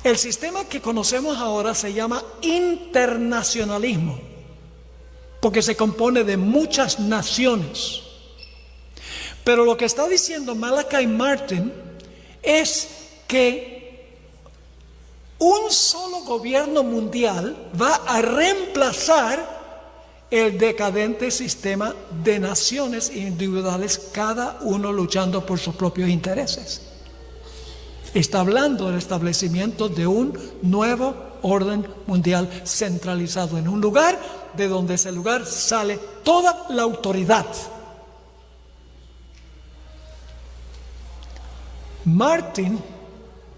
El sistema que conocemos ahora se llama internacionalismo, porque se compone de muchas naciones. Pero lo que está diciendo Malachi Martin es que un solo gobierno mundial va a reemplazar el decadente sistema de naciones individuales, cada uno luchando por sus propios intereses. Está hablando del establecimiento de un nuevo orden mundial centralizado en un lugar, de donde ese lugar sale toda la autoridad. Martin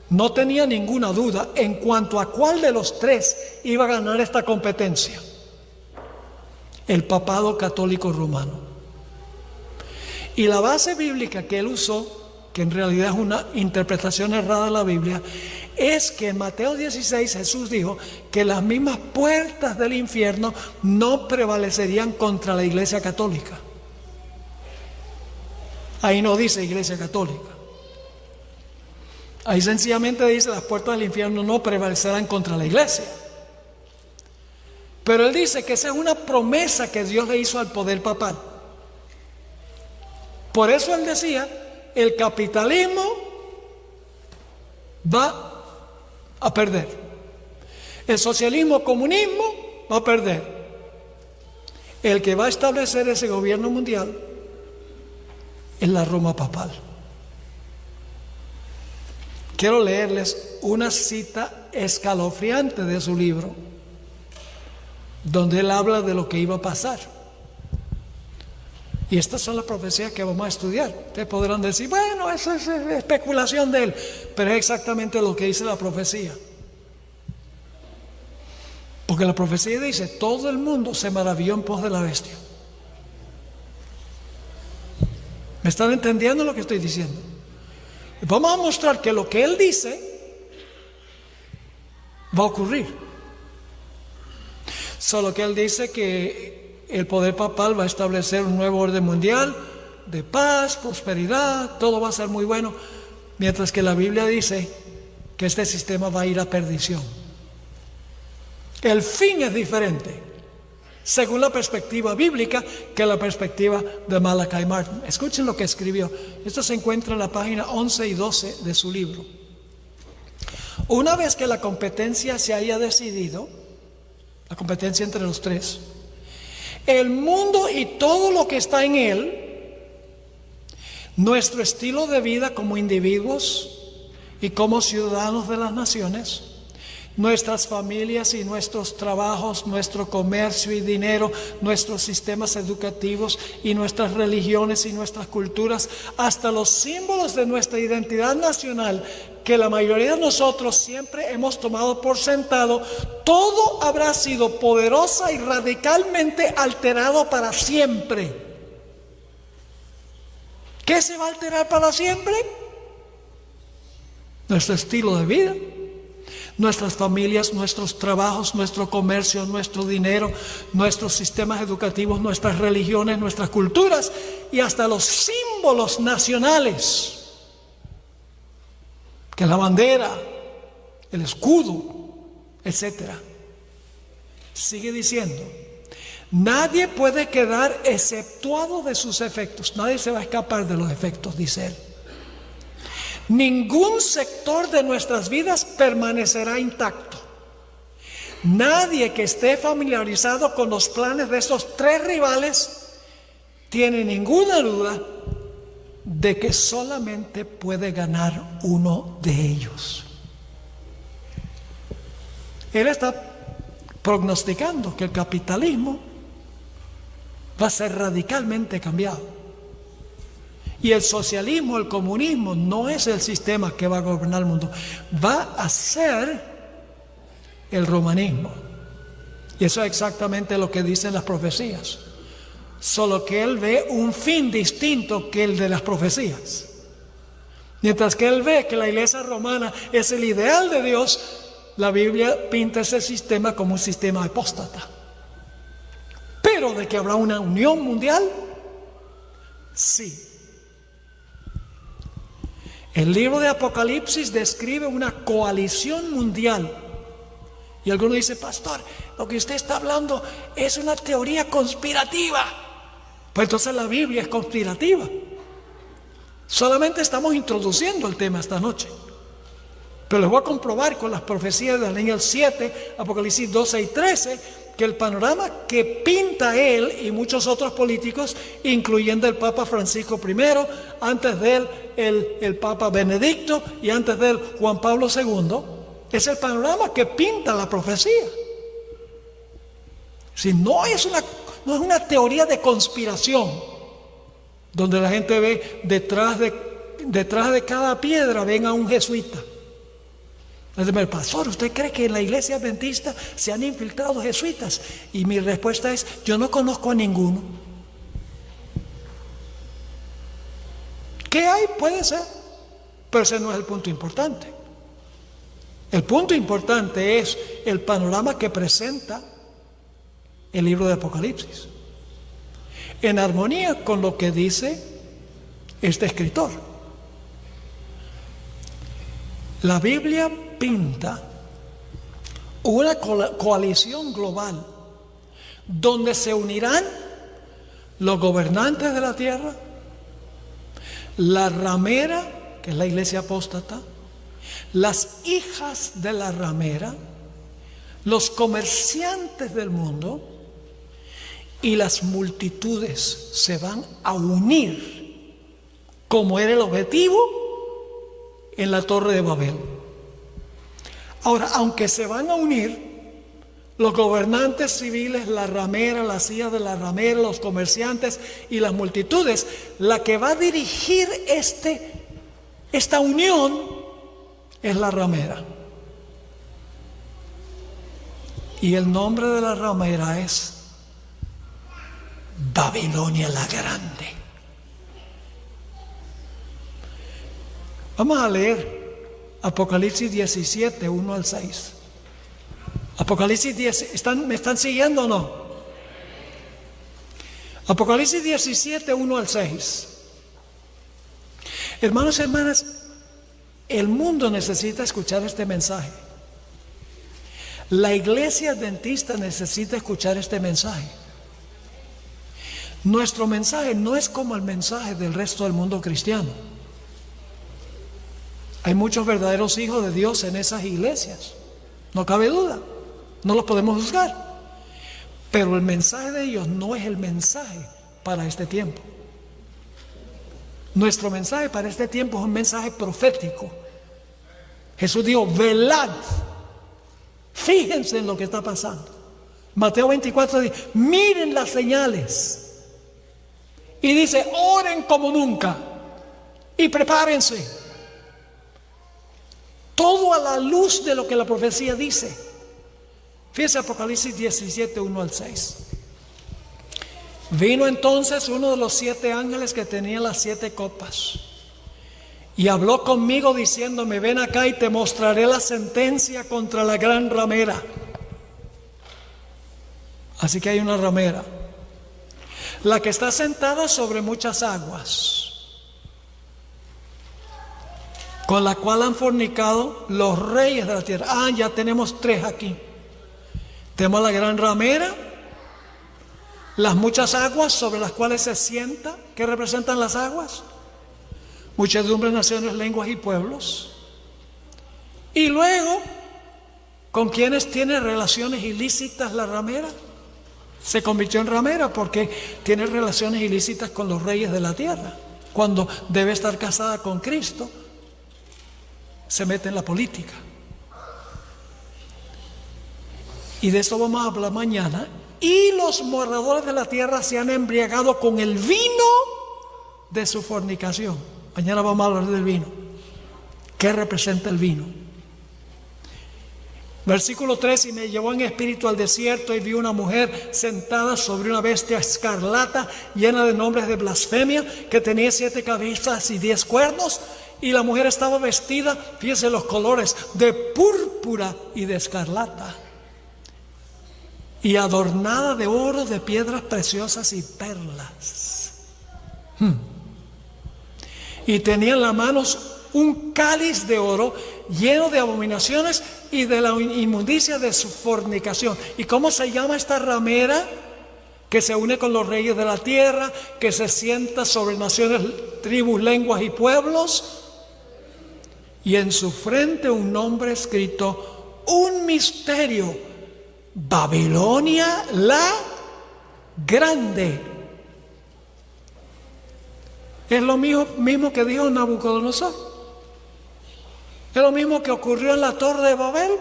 no tenía ninguna duda en cuanto a cuál de los tres iba a ganar esta competencia: el papado católico romano. Y la base bíblica que él usó, que en realidad es una interpretación errada de la Biblia, es que en Mateo 16 Jesús dijo que las mismas puertas del infierno no prevalecerían contra la Iglesia católica. Ahí no dice Iglesia católica. Ahí sencillamente dice: las puertas del infierno no prevalecerán contra la iglesia. Pero él dice que esa es una promesa que Dios le hizo al poder papal. Por eso él decía: el capitalismo va a perder, el socialismo, comunismo va a perder. El que va a establecer ese gobierno mundial es la Roma papal. Quiero leerles una cita escalofriante de su libro, donde él habla de lo que iba a pasar. Y estas son las profecías que vamos a estudiar. Ustedes podrán decir: bueno, eso es especulación de él, pero es exactamente lo que dice la profecía. Porque la profecía dice: todo el mundo se maravilló en pos de la bestia. ¿Me están entendiendo lo que estoy diciendo? Vamos a mostrar que lo que él dice va a ocurrir. Solo que él dice que el poder papal va a establecer un nuevo orden mundial de paz, prosperidad, todo va a ser muy bueno, mientras que la Biblia dice que este sistema va a ir a perdición. El fin es diferente, según la perspectiva bíblica, que la perspectiva de Malachi Martin. Escuchen lo que escribió. Esto se encuentra en la página 11 y 12 de su libro. Una vez que la competencia se haya decidido, la competencia entre los tres, el mundo y todo lo que está en él, nuestro estilo de vida como individuos y como ciudadanos de las naciones, nuestras familias y nuestros trabajos, nuestro comercio y dinero, nuestros sistemas educativos y nuestras religiones y nuestras culturas, hasta los símbolos de nuestra identidad nacional, que la mayoría de nosotros siempre hemos tomado por sentado, todo habrá sido poderosa y radicalmente alterado para siempre. ¿Qué se va a alterar para siempre? Nuestro estilo de vida, nuestras familias, nuestros trabajos, nuestro comercio, nuestro dinero, nuestros sistemas educativos, nuestras religiones, nuestras culturas y hasta los símbolos nacionales, que es la bandera, el escudo, etc. Sigue diciendo: nadie puede quedar exceptuado de sus efectos. Nadie se va a escapar de los efectos, dice él. Ningún sector de nuestras vidas permanecerá intacto. Nadie que esté familiarizado con los planes de estos tres rivales tiene ninguna duda de que solamente puede ganar uno de ellos. Él está prognosticando que el capitalismo va a ser radicalmente cambiado. Y el socialismo, el comunismo, no es el sistema que va a gobernar el mundo. Va a ser el romanismo. Y eso es exactamente lo que dicen las profecías. Solo que él ve un fin distinto que el de las profecías. Mientras que él ve que la iglesia romana es el ideal de Dios, la Biblia pinta ese sistema como un sistema apóstata. Pero de que habrá una unión mundial, sí. El libro de Apocalipsis describe una coalición mundial. Y alguno dice: pastor, lo que usted está hablando es una teoría conspirativa. Pues entonces la Biblia es conspirativa. Solamente estamos introduciendo el tema esta noche. Pero les voy a comprobar con las profecías de Daniel 7, Apocalipsis 12 y 13, que el panorama que pinta él y muchos otros políticos, incluyendo el Papa Francisco I, antes de él el Papa Benedicto y antes de él Juan Pablo II, es el panorama que pinta la profecía. Si no es una teoría de conspiración, donde la gente ve detrás de cada piedra ven a un jesuita. Entonces, pastor, ¿usted cree que en la iglesia adventista se han infiltrado jesuitas? Y mi respuesta es: yo no conozco a ninguno. ¿Qué hay? Puede ser, pero ese no es el punto importante. El punto importante es el panorama que presenta el libro de Apocalipsis, en armonía con lo que dice este escritor. La Biblia pinta una coalición global donde se unirán los gobernantes de la tierra, la ramera, que es la iglesia apóstata, las hijas de la ramera, los comerciantes del mundo, y las multitudes se van a unir, como era el objetivo en la Torre de Babel. Ahora, aunque se van a unir los gobernantes civiles, la ramera, las hijas de la ramera, los comerciantes y las multitudes, la que va a dirigir esta unión es la ramera. Y el nombre de la ramera es Babilonia la Grande. Vamos a leer Apocalipsis 17, 1 al 6. Apocalipsis 10, ¿me están siguiendo o no? Apocalipsis 17, 1 al 6. Hermanos y hermanas, el mundo necesita escuchar este mensaje. La iglesia adventista necesita escuchar este mensaje. Nuestro mensaje no es como el mensaje del resto del mundo cristiano. Hay muchos verdaderos hijos de Dios en esas iglesias, no cabe duda, no los podemos juzgar, pero el mensaje de ellos no es el mensaje para este tiempo. Nuestro mensaje para este tiempo es un mensaje profético. Jesús dijo: velad, fíjense en lo que está pasando. Mateo 24 dice: miren las señales. Y dice: oren como nunca y prepárense. Todo a la luz de lo que la profecía dice. Fíjense Apocalipsis 17, 1 al 6. Vino entonces uno de los 7 ángeles que tenía las 7 copas y habló conmigo diciéndome: ven acá y te mostraré la sentencia contra la gran ramera. Así que hay una ramera, la que está sentada sobre muchas aguas, con la cual han fornicado los reyes de la tierra. Ya tenemos 3 aquí. Tenemos la gran ramera, las muchas aguas sobre las cuales se sienta. ¿Qué representan las aguas? Muchedumbre, naciones, lenguas y pueblos. Y luego, ¿con quiénes tiene relaciones ilícitas la ramera? Se convirtió en ramera porque tiene relaciones ilícitas con los reyes de la tierra. Cuando debe estar casada con Cristo, se mete en la política. Y de esto vamos a hablar mañana. Y los moradores de la tierra se han embriagado con el vino de su fornicación. Mañana vamos a hablar del vino. ¿Qué representa el vino? Versículo 3: y me llevó en espíritu al desierto y vi una mujer sentada sobre una bestia escarlata llena de nombres de blasfemia, que tenía 7 cabezas y 10 cuernos. Y la mujer estaba vestida, fíjense los colores, de púrpura y de escarlata, y adornada de oro, de piedras preciosas y perlas. Y tenía en las manos un cáliz de oro lleno de abominaciones y de la inmundicia de su fornicación. ¿Y cómo se llama esta ramera? Que se une con los reyes de la tierra, que se sienta sobre naciones, tribus, lenguas y pueblos. Y en su frente un nombre escrito, un misterio: Babilonia la Grande. Es lo mismo que dijo Nabucodonosor. Es lo mismo que ocurrió en la Torre de Babel,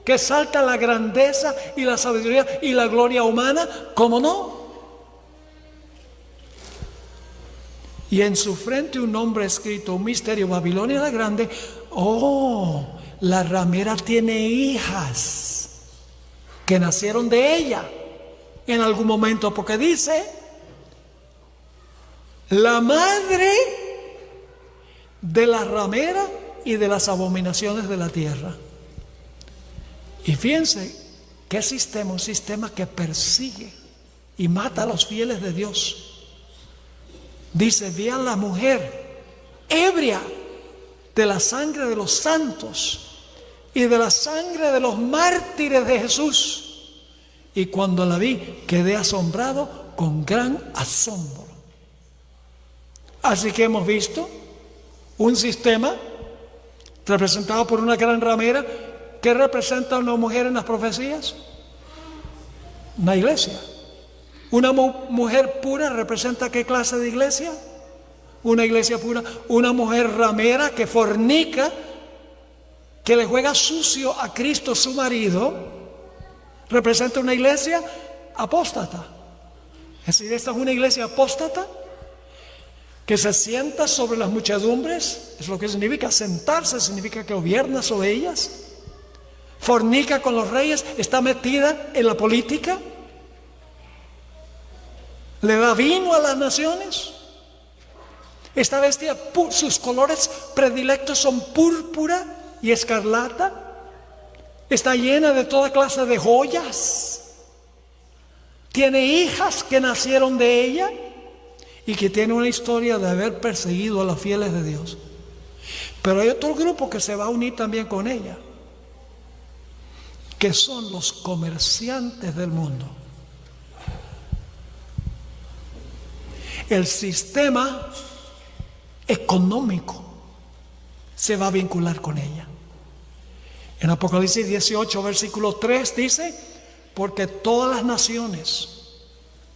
que salta la grandeza y la sabiduría y la gloria humana. ¿Cómo no? Y en su frente un nombre escrito, un misterio: Babilonia la Grande. La ramera tiene hijas que nacieron de ella en algún momento, porque dice: la madre de la ramera y de las abominaciones de la tierra. Y fíjense qué sistema, un sistema que persigue y mata a los fieles de Dios. Dice: vi a la mujer ebria de la sangre de los santos y de la sangre de los mártires de Jesús. Y cuando la vi, quedé asombrado con gran asombro. Así que hemos visto un sistema representado por una gran ramera. ¿Qué representa una mujer en las profecías? Una iglesia. Una mujer pura representa ¿qué clase de iglesia? Una iglesia pura. Una mujer ramera que fornica, que le juega sucio a Cristo su marido, representa una iglesia apóstata. Es decir, esta es una iglesia apóstata que se sienta sobre las muchedumbres. Es lo que significa sentarse, significa que gobierna sobre ellas. Fornica con los reyes, está metida en la política, le da vino a las naciones. Esta bestia, sus colores predilectos son púrpura y escarlata. Está llena de toda clase de joyas. Tiene hijas que nacieron de ella y que tiene una historia de haber perseguido a los fieles de Dios. Pero hay otro grupo que se va a unir también con ella, que son los comerciantes del mundo. El sistema económico se va a vincular con ella. En Apocalipsis 18, versículo 3 dice: porque todas las naciones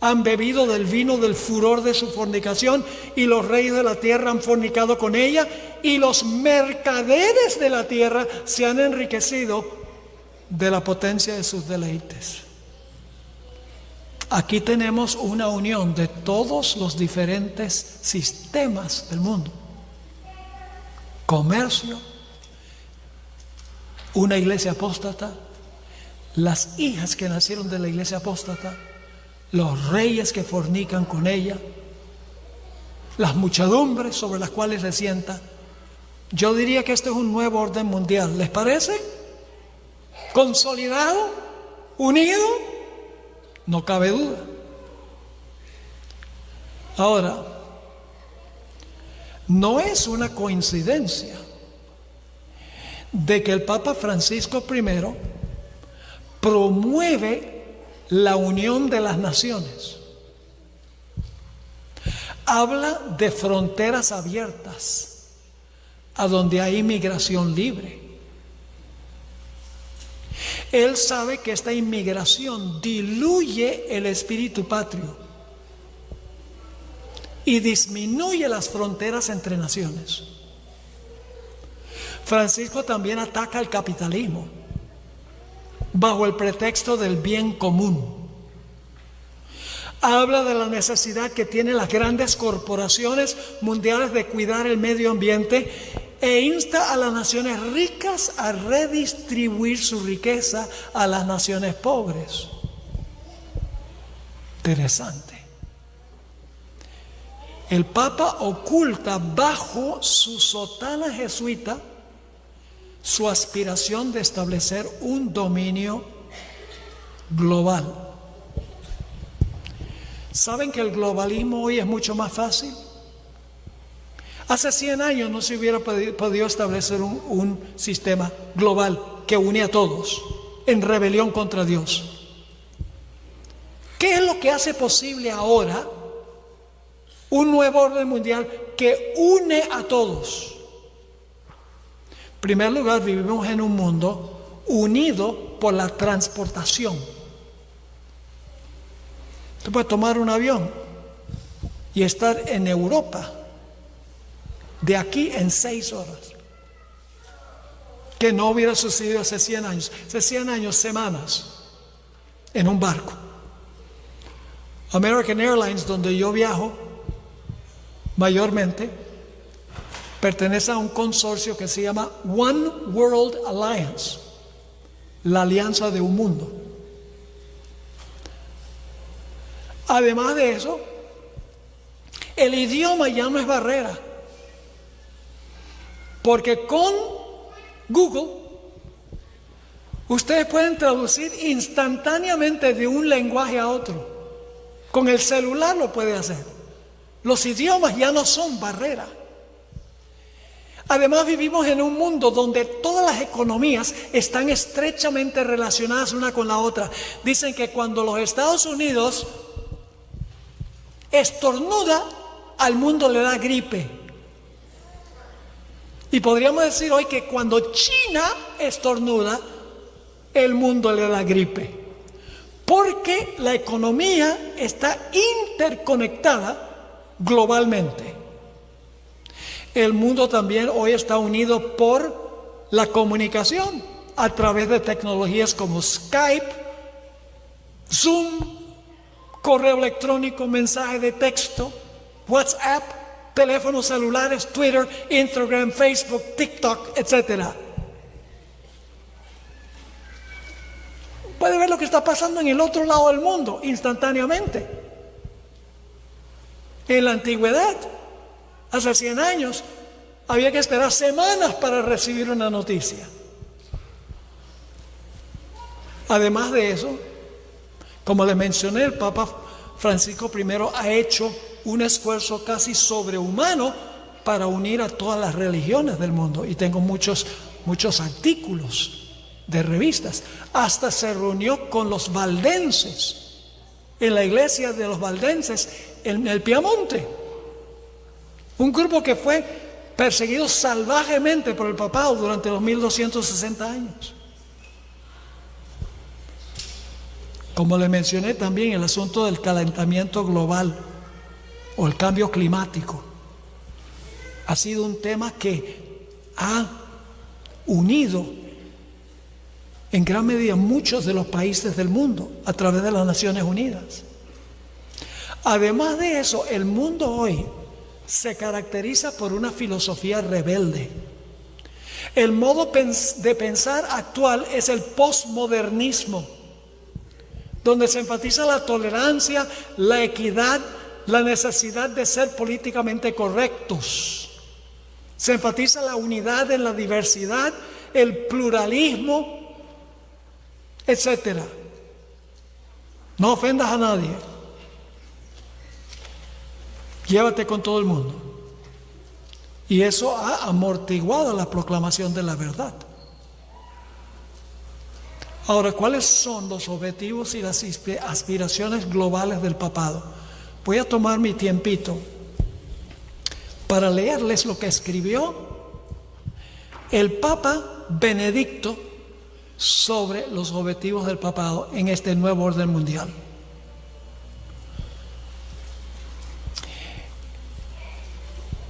han bebido del vino del furor de su fornicación, y los reyes de la tierra han fornicado con ella, y los mercaderes de la tierra se han enriquecido de la potencia de sus deleites. Aquí tenemos una unión de todos los diferentes sistemas del mundo. Comercio, una iglesia apóstata, las hijas que nacieron de la iglesia apóstata, los reyes que fornican con ella, las muchedumbres sobre las cuales se sienta. Yo diría que este es un nuevo orden mundial. ¿Les parece? Consolidado, unido, no cabe duda. Ahora, no es una coincidencia de que el Papa Francisco I promueve la unión de las naciones. Habla de fronteras abiertas, a donde hay inmigración libre. Él sabe que esta inmigración diluye el espíritu patrio y disminuye las fronteras entre naciones. Francisco también ataca el capitalismo bajo el pretexto del bien común. Habla de la necesidad que tienen las grandes corporaciones mundiales de cuidar el medio ambiente e insta a las naciones ricas a redistribuir su riqueza a las naciones pobres. Interesante. El Papa oculta bajo su sotana jesuita su aspiración de establecer un dominio global. ¿Saben que el globalismo hoy es mucho más fácil? Hace 100 años no se hubiera podido establecer un sistema global que une a todos en rebelión contra Dios. ¿Qué es lo que hace posible ahora un nuevo orden mundial que une a todos? En primer lugar, vivimos en un mundo unido por la transportación. Tú puedes tomar un avión y estar en Europa de aquí en 6 horas. Que no hubiera sucedido hace 100 años. Hace 100 años, semanas en un barco. American Airlines, donde yo viajo mayormente, pertenece a un consorcio que se llama One World Alliance, la alianza de un mundo. Además de eso, el idioma ya no es barrera, porque con Google ustedes pueden traducir instantáneamente de un lenguaje a otro. Con el celular lo puede hacer. Los idiomas ya no son barrera. Además, vivimos en un mundo donde todas las economías están estrechamente relacionadas una con la otra. Dicen que cuando los Estados Unidos estornuda, al mundo le da gripe. Y podríamos decir hoy que cuando China estornuda, el mundo le da gripe. Porque la economía está interconectada globalmente. El mundo también hoy está unido por la comunicación a través de tecnologías como Skype, Zoom, correo electrónico, mensaje de texto, WhatsApp, teléfonos celulares, Twitter, Instagram, Facebook, TikTok, etc. Puede ver lo que está pasando en el otro lado del mundo instantáneamente. En la antigüedad, hace 100 años, había que esperar semanas para recibir una noticia. Además de eso, como les mencioné, el Papa Francisco I ha hecho un esfuerzo casi sobrehumano para unir a todas las religiones del mundo. Y tengo muchos artículos de revistas. Hasta se reunió con los valdenses, en la iglesia de los valdenses, en el Piamonte. Un grupo que fue perseguido salvajemente por el papado durante los 1260 años. Como le mencioné también, el asunto del calentamiento global o el cambio climático ha sido un tema que ha unido en gran medida muchos de los países del mundo a través de las Naciones Unidas. Además de eso, el mundo hoy se caracteriza por una filosofía rebelde. El modo de pensar actual es el posmodernismo, donde se enfatiza la tolerancia, la equidad, la necesidad de ser políticamente correctos. Se enfatiza la unidad en la diversidad, el pluralismo, etc. No ofendas a nadie. Llévate con todo el mundo. Y eso ha amortiguado la proclamación de la verdad. Ahora, ¿cuáles son los objetivos y las aspiraciones globales del papado? Voy a tomar mi tiempito para leerles lo que escribió el Papa Benedicto sobre los objetivos del papado en este nuevo orden mundial.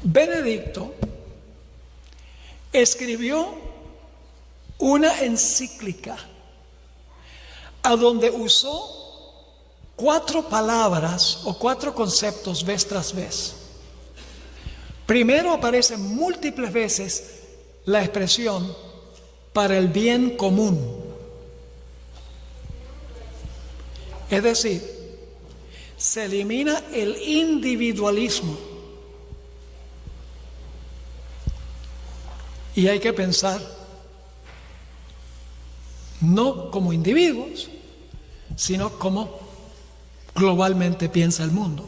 Benedicto escribió una encíclica a donde usó 4 palabras o 4 conceptos vez tras vez. Primero aparece múltiples veces la expresión para el bien común. Es decir, se elimina el individualismo. Y hay que pensar no como individuos, sino como globalmente piensa el mundo.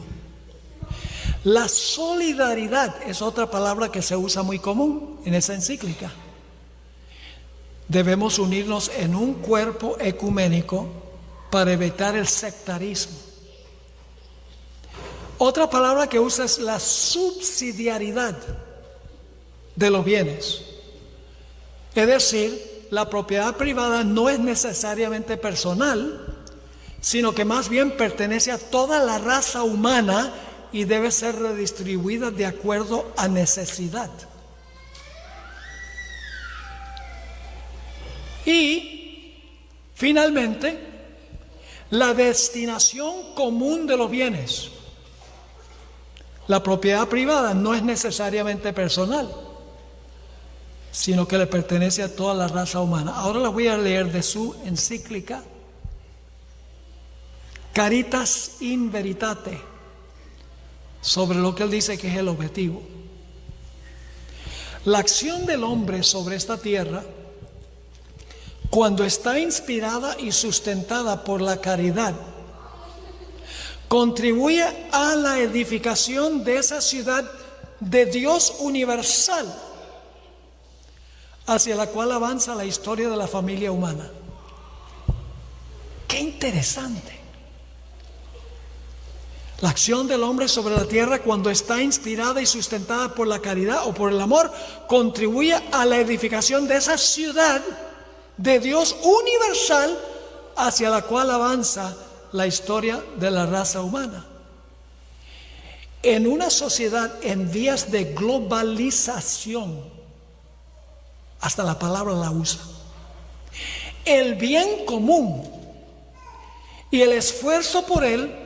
La solidaridad es otra palabra que se usa muy común en esa encíclica. Debemos unirnos en un cuerpo ecuménico para evitar el sectarismo. Otra palabra que usa es la subsidiariedad de los bienes. Es decir, la propiedad privada no es necesariamente personal, sino que más bien pertenece a toda la raza humana y debe ser redistribuida de acuerdo a necesidad. Y, finalmente, la destinación común de los bienes. La propiedad privada no es necesariamente personal, sino que le pertenece a toda la raza humana. Ahora la voy a leer de su encíclica Caritas in Veritate, sobre lo que él dice que es el objetivo. La acción del hombre sobre esta tierra, cuando está inspirada y sustentada por la caridad, contribuye a la edificación de esa ciudad de Dios universal, hacia la cual avanza la historia de la familia humana. ¡Qué interesante! La acción del hombre sobre la tierra, cuando está inspirada y sustentada por la caridad o por el amor, contribuye a la edificación de esa ciudad de Dios universal hacia la cual avanza la historia de la raza humana. En una sociedad en vías de globalización, hasta la palabra la usa, el bien común y el esfuerzo por él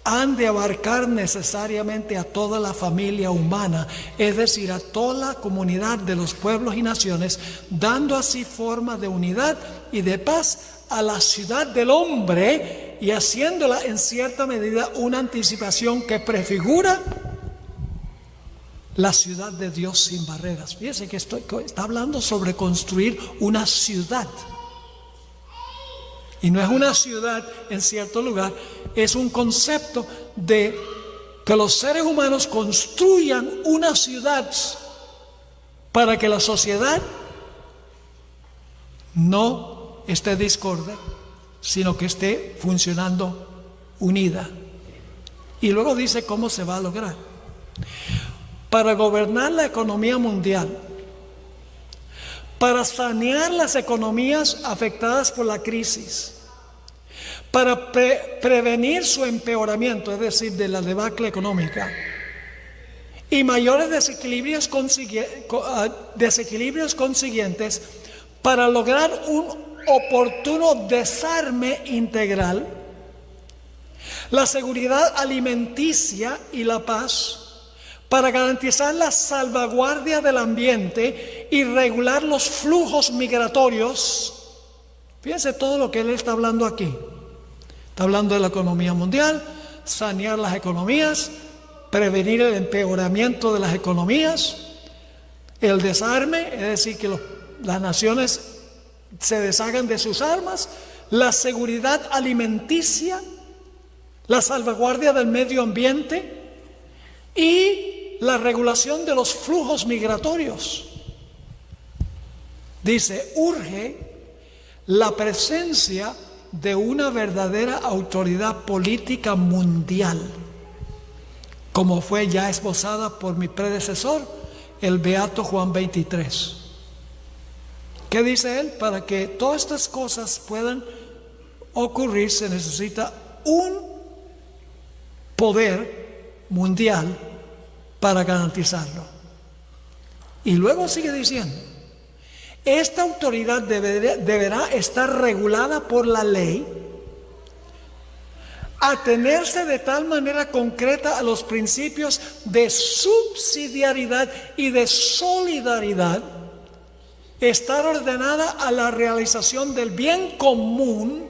han de abarcar necesariamente a toda la familia humana, es decir, a toda la comunidad de los pueblos y naciones, dando así forma de unidad y de paz a la ciudad del hombre y haciéndola en cierta medida una anticipación que prefigura la ciudad de Dios sin barreras. Fíjense que está hablando sobre construir una ciudad. Y no es una ciudad en cierto lugar, es un concepto de que los seres humanos construyan una ciudad para que la sociedad no esté discorde, sino que esté funcionando unida. Y luego dice cómo se va a lograr. Para gobernar la economía mundial, para sanear las economías afectadas por la crisis, para prevenir su empeoramiento, es decir, de la debacle económica, y mayores desequilibrios consiguientes, para lograr un oportuno desarme integral, la seguridad alimenticia y la paz, para garantizar la salvaguardia del ambiente y regular los flujos migratorios. Fíjense todo lo que él está hablando aquí. Está hablando de la economía mundial, sanear las economías, prevenir el empeoramiento de las economías, el desarme, es decir, que las naciones se deshagan de sus armas, la seguridad alimenticia, la salvaguardia del medio ambiente y la regulación de los flujos migratorios. Dice, urge la presencia de una verdadera autoridad política mundial, como fue ya esbozada por mi predecesor, el beato Juan 23. ¿Qué dice él? Para que todas estas cosas puedan ocurrir se necesita un poder mundial para garantizarlo. Y luego sigue diciendo, esta autoridad deberá estar regulada por la ley, atenerse de tal manera concreta a los principios de subsidiariedad y de solidaridad, estar ordenada a la realización del bien común,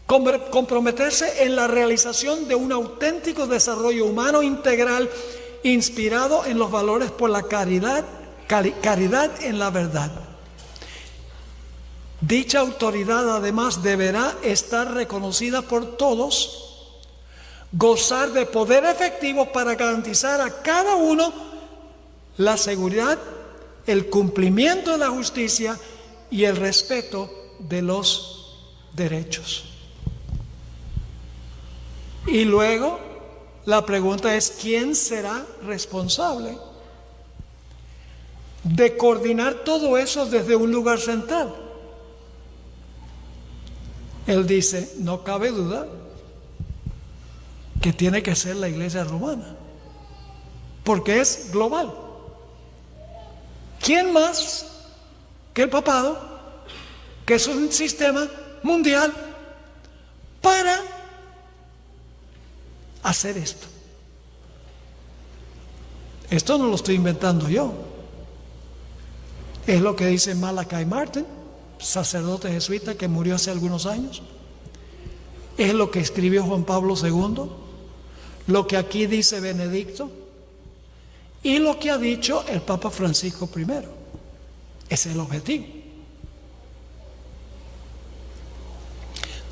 comprometerse en la realización de un auténtico desarrollo humano integral inspirado en los valores por la caridad en la verdad. Dicha autoridad además deberá estar reconocida por todos, gozar de poder efectivo para garantizar a cada uno la seguridad, el cumplimiento de la justicia y el respeto de los derechos. Y luego la pregunta es, ¿quién será responsable de coordinar todo eso desde un lugar central? Él dice, no cabe duda que tiene que ser la Iglesia romana, porque es global. ¿Quién más que el papado, que es un sistema mundial para hacer esto? Esto no lo estoy inventando yo. Es lo que dice Malachi Martin, sacerdote jesuita que murió hace algunos años. Es lo que escribió Juan Pablo II, lo que aquí dice Benedicto y lo que ha dicho el Papa Francisco I. Ese es el objetivo.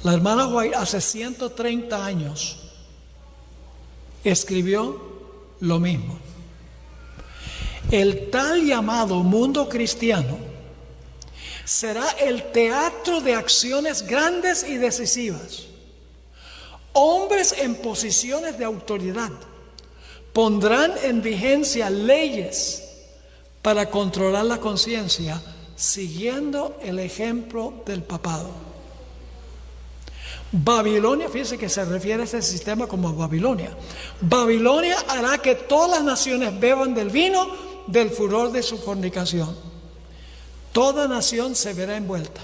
La hermana White hace 130 años escribió lo mismo. El tal llamado mundo cristiano será el teatro de acciones grandes y decisivas. Hombres en posiciones de autoridad pondrán en vigencia leyes para controlar la conciencia, siguiendo el ejemplo del papado. Babilonia, fíjense que se refiere a ese sistema como Babilonia. Babilonia hará que todas las naciones beban del vino del furor de su fornicación. Toda nación se verá envuelta.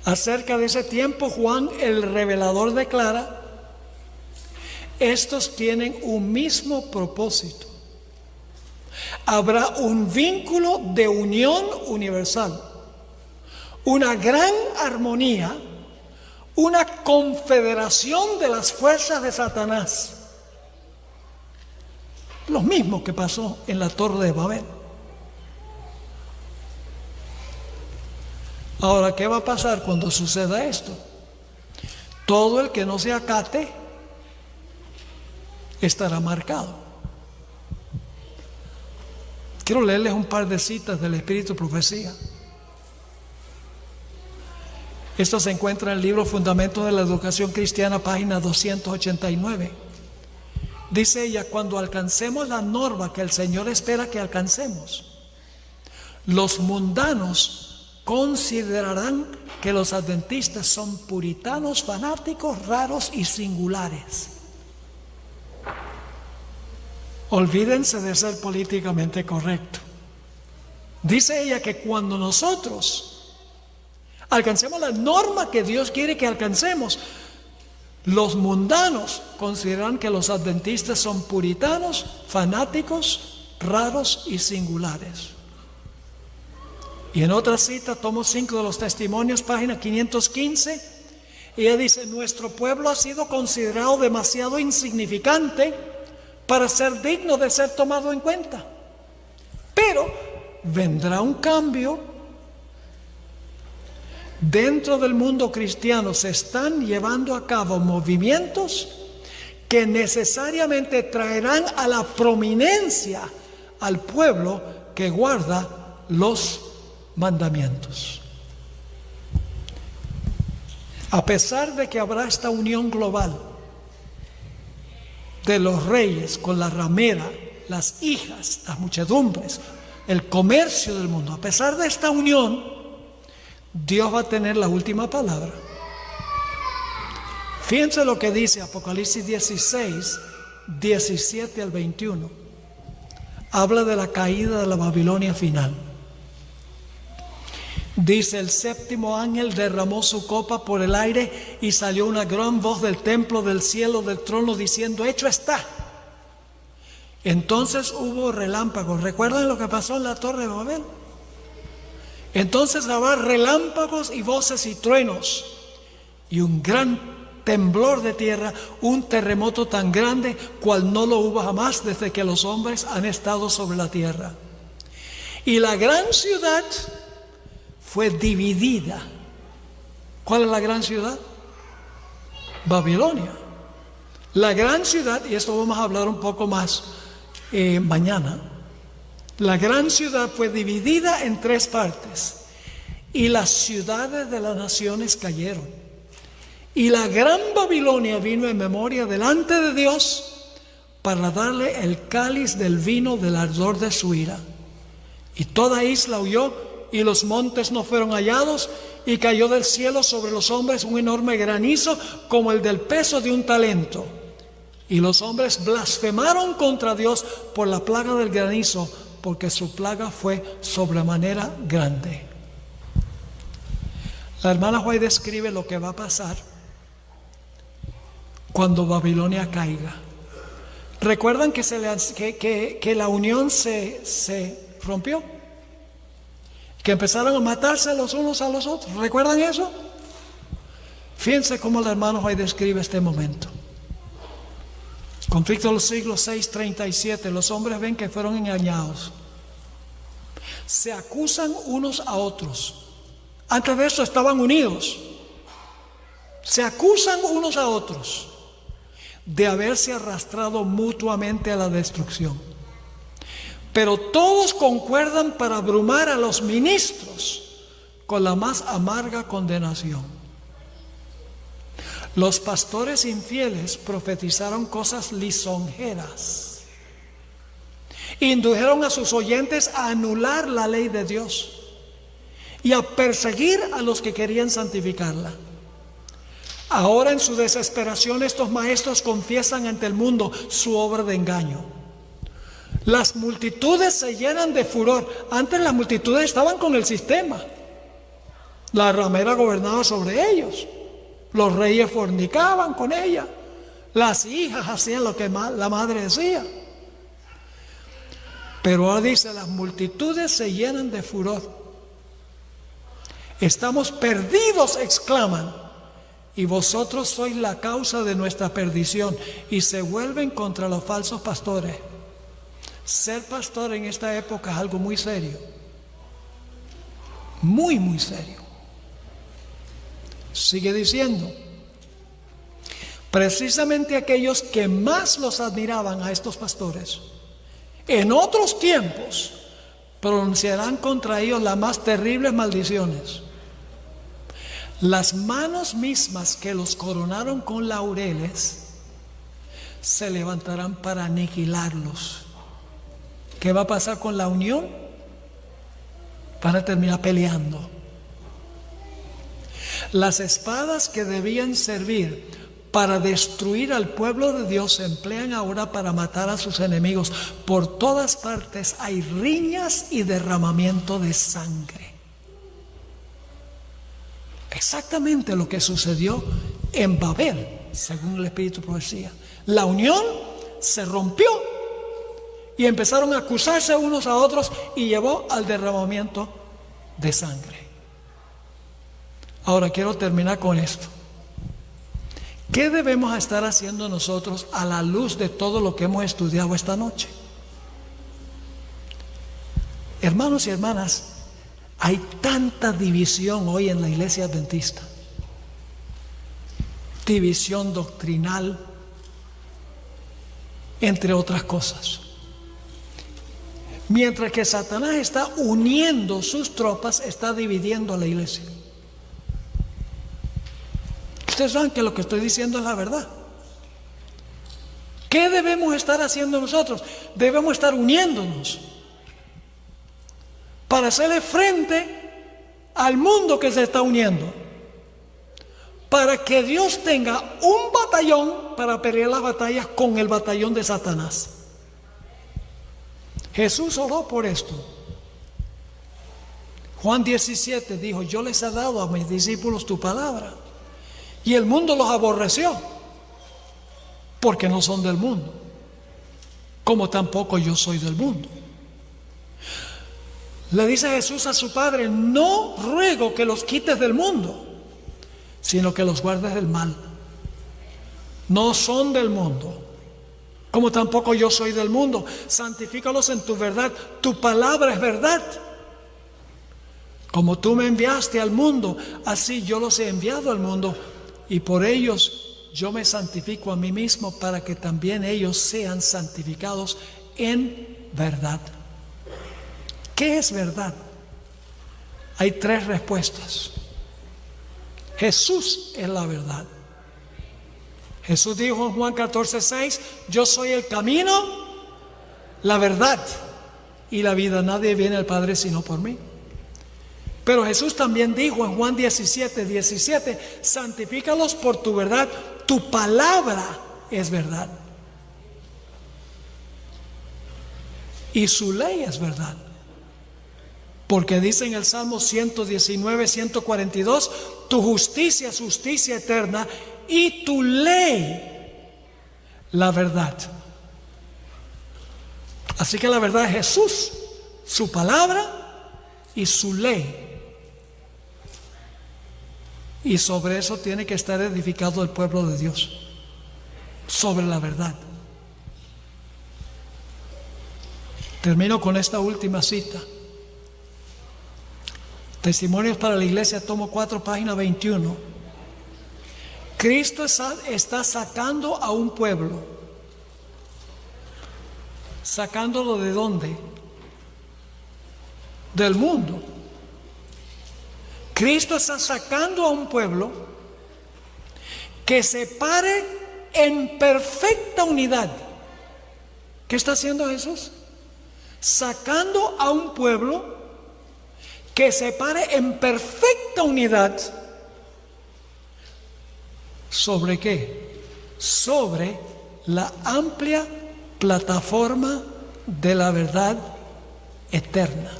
Acerca de ese tiempo, Juan el revelador declara: estos tienen un mismo propósito. Habrá un vínculo de unión universal, una gran armonía, una confederación de las fuerzas de Satanás. Lo mismo que pasó en la Torre de Babel. Ahora, ¿qué va a pasar cuando suceda esto? Todo el que no se acate estará marcado. Quiero leerles un par de citas del Espíritu Profecía. Esto se encuentra en el libro Fundamentos de la Educación Cristiana, página 289. Dice ella: cuando alcancemos la norma que el Señor espera que alcancemos, los mundanos considerarán que los adventistas son puritanos, fanáticos, raros y singulares. Olvídense de ser políticamente correcto. Dice ella que cuando nosotros alcancemos la norma que Dios quiere que alcancemos, los mundanos consideran que los adventistas son puritanos, fanáticos, raros y singulares. Y en otra cita, tomo 5 de los Testimonios, página 515, ella dice: nuestro pueblo ha sido considerado demasiado insignificante para ser digno de ser tomado en cuenta. Pero vendrá un cambio. Dentro del mundo cristiano se están llevando a cabo movimientos que necesariamente traerán a la prominencia al pueblo que guarda los mandamientos. A pesar de que habrá esta unión global de los reyes con la ramera, las hijas, las muchedumbres, el comercio del mundo, a pesar de esta unión, Dios va a tener la última palabra. Fíjense lo que dice Apocalipsis 16, 17 al 21. Habla de la caída de la Babilonia final. Dice: el séptimo ángel derramó su copa por el aire y salió una gran voz del templo, del cielo, del trono, diciendo: hecho está. Entonces hubo relámpagos. ¿Recuerdan lo que pasó en la Torre de Babel? Entonces habrá relámpagos y voces y truenos y un gran temblor de tierra, un terremoto tan grande cual no lo hubo jamás desde que los hombres han estado sobre la tierra. Y la gran ciudad fue dividida. ¿Cuál es la gran ciudad? Babilonia. La gran ciudad, y esto vamos a hablar un poco más mañana. La gran ciudad fue dividida en 3 partes, y las ciudades de las naciones cayeron. Y la gran Babilonia vino en memoria delante de Dios para darle el cáliz del vino del ardor de su ira. Y toda isla huyó, y los montes no fueron hallados, y cayó del cielo sobre los hombres un enorme granizo como el del peso de un talento. Y los hombres blasfemaron contra Dios por la plaga del granizo, porque su plaga fue sobremanera grande. La hermana White describe lo que va a pasar cuando Babilonia caiga. ¿Recuerdan que la unión se rompió? Que empezaron a matarse los unos a los otros. ¿Recuerdan eso? Fíjense cómo la hermana White describe este momento. Conflicto de los siglos 6:37. Los hombres ven que fueron engañados. Se acusan unos a otros. Antes de eso estaban unidos. Se acusan unos a otros de haberse arrastrado mutuamente a la destrucción. pero todos concuerdan para abrumar a los ministros con la más amarga condenación. Los pastores infieles profetizaron cosas lisonjeras, indujeron a sus oyentes a anular la ley de Dios y a perseguir a los que querían santificarla. Ahora, en su desesperación, estos maestros confiesan ante el mundo su obra de engaño. Las multitudes se llenan de furor. Antes las multitudes estaban con el sistema. La ramera gobernaba sobre ellos. Los reyes fornicaban con ella. Las hijas hacían lo que la madre decía. Pero ahora dice, las multitudes se llenan de furor. Estamos perdidos, exclaman. Y vosotros sois la causa de nuestra perdición. Y se vuelven contra los falsos pastores. Ser pastor en esta época es algo muy serio. Muy, muy serio. Sigue diciendo, precisamente aquellos que más los admiraban a estos pastores, en otros tiempos pronunciarán contra ellos las más terribles maldiciones. Las manos mismas que los coronaron con laureles se levantarán para aniquilarlos. ¿Qué va a pasar con la unión? Van a terminar peleando. Las espadas que debían servir para destruir al pueblo de Dios se emplean ahora para matar a sus enemigos. Por todas partes hay riñas y derramamiento de sangre. Exactamente lo que sucedió en Babel, según el Espíritu de Profecía. La unión se rompió y empezaron a acusarse unos a otros y llevó al derramamiento de sangre. Ahora quiero terminar con esto. ¿Qué debemos estar haciendo nosotros a la luz de todo lo que hemos estudiado esta noche? Hermanos y hermanas, hay tanta división hoy en la iglesia adventista. División doctrinal, entre otras cosas. Mientras que Satanás está uniendo sus tropas, está dividiendo a la iglesia. Ustedes saben que lo que estoy diciendo es la verdad. ¿Qué debemos estar haciendo nosotros? Debemos estar uniéndonos para hacerle frente al mundo que se está uniendo, para que Dios tenga un batallón para pelear las batallas con el batallón de Satanás. Jesús oró por esto. Juan 17 dijo, yo les he dado a mis discípulos tu palabra, y el mundo los aborreció, porque no son del mundo, como tampoco yo soy del mundo. Le dice Jesús a su Padre, no ruego que los quites del mundo, sino que los guardes del mal. No son del mundo, como tampoco yo soy del mundo. Santifícalos en tu verdad, tu palabra es verdad. Como tú me enviaste al mundo, así yo los he enviado al mundo, y por ellos yo me santifico a mí mismo, para que también ellos sean santificados en verdad. ¿Qué es verdad? Hay tres respuestas. Jesús es la verdad. Jesús dijo en Juan 14:6, yo soy el camino, la verdad y la vida. Nadie viene al Padre sino por mí. Pero Jesús también dijo en Juan 17:17, santifícalos por tu verdad, tu palabra es verdad. Y su ley es verdad. Porque dice en el Salmo 119, 142, tu justicia es justicia eterna y tu ley, la verdad. Así que la verdad es Jesús, su palabra y su ley. Y sobre eso tiene que estar edificado el pueblo de Dios, sobre la verdad. Termino con esta última cita. Testimonios para la Iglesia, tomo 4, página 21. Cristo está sacando a un pueblo. ¿Sacándolo de dónde? del mundo. Cristo está sacando a un pueblo que se pare en perfecta unidad. ¿Qué está haciendo Jesús? Sacando a un pueblo que se pare en perfecta unidad. ¿Sobre qué? Sobre la amplia plataforma de la verdad eterna.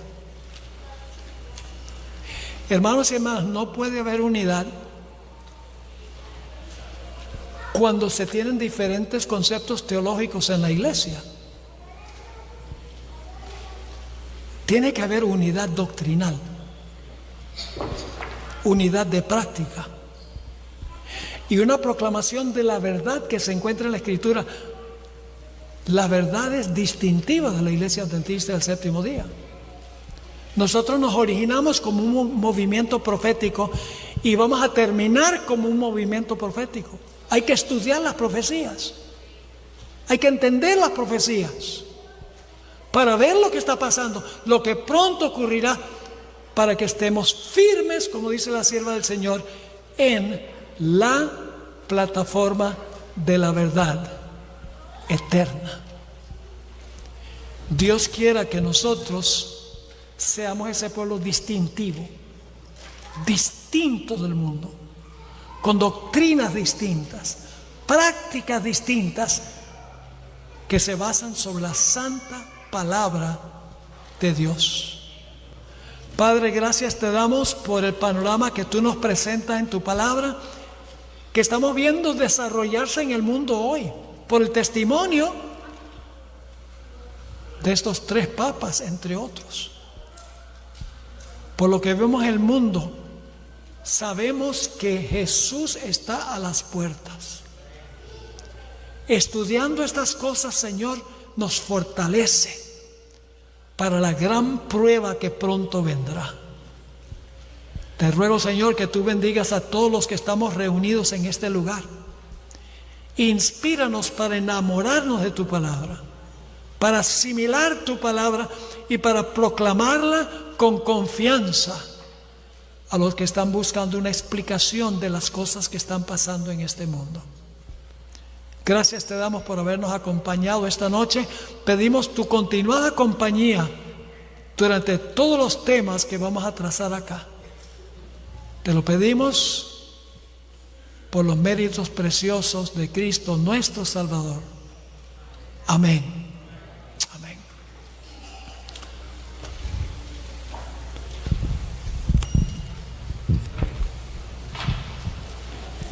Hermanos y hermanas, no puede haber unidad cuando se tienen diferentes conceptos teológicos en la iglesia. Tiene que haber unidad doctrinal, unidad de práctica y una proclamación de la verdad que se encuentra en la Escritura. La verdad es distintiva de la Iglesia Adventista del Séptimo Día. Nosotros nos originamos como un movimiento profético y vamos a terminar como un movimiento profético. Hay que estudiar las profecías, hay que entender las profecías para ver lo que está pasando, lo que pronto ocurrirá, para que estemos firmes, como dice la sierva del Señor, en la plataforma de la verdad eterna. Dios quiera que nosotros seamos ese pueblo distintivo, distinto del mundo, con doctrinas distintas, prácticas distintas, que se basan sobre la santa palabra de Dios. Padre, gracias te damos por el panorama que tú nos presentas en tu palabra, que estamos viendo desarrollarse en el mundo hoy, por el testimonio de estos 3 papas, entre otros. Por lo que vemos en el mundo, sabemos que Jesús está a las puertas. Estudiando estas cosas, Señor, nos fortalece para la gran prueba que pronto vendrá. Te ruego, Señor, que tú bendigas a todos los que estamos reunidos en este lugar. Inspíranos para enamorarnos de tu palabra, para asimilar tu palabra y para proclamarla con confianza a los que están buscando una explicación de las cosas que están pasando en este mundo. Gracias te damos por habernos acompañado esta noche. Pedimos tu continuada compañía durante todos los temas que vamos a trazar acá. Te lo pedimos por los méritos preciosos de Cristo nuestro Salvador. Amén.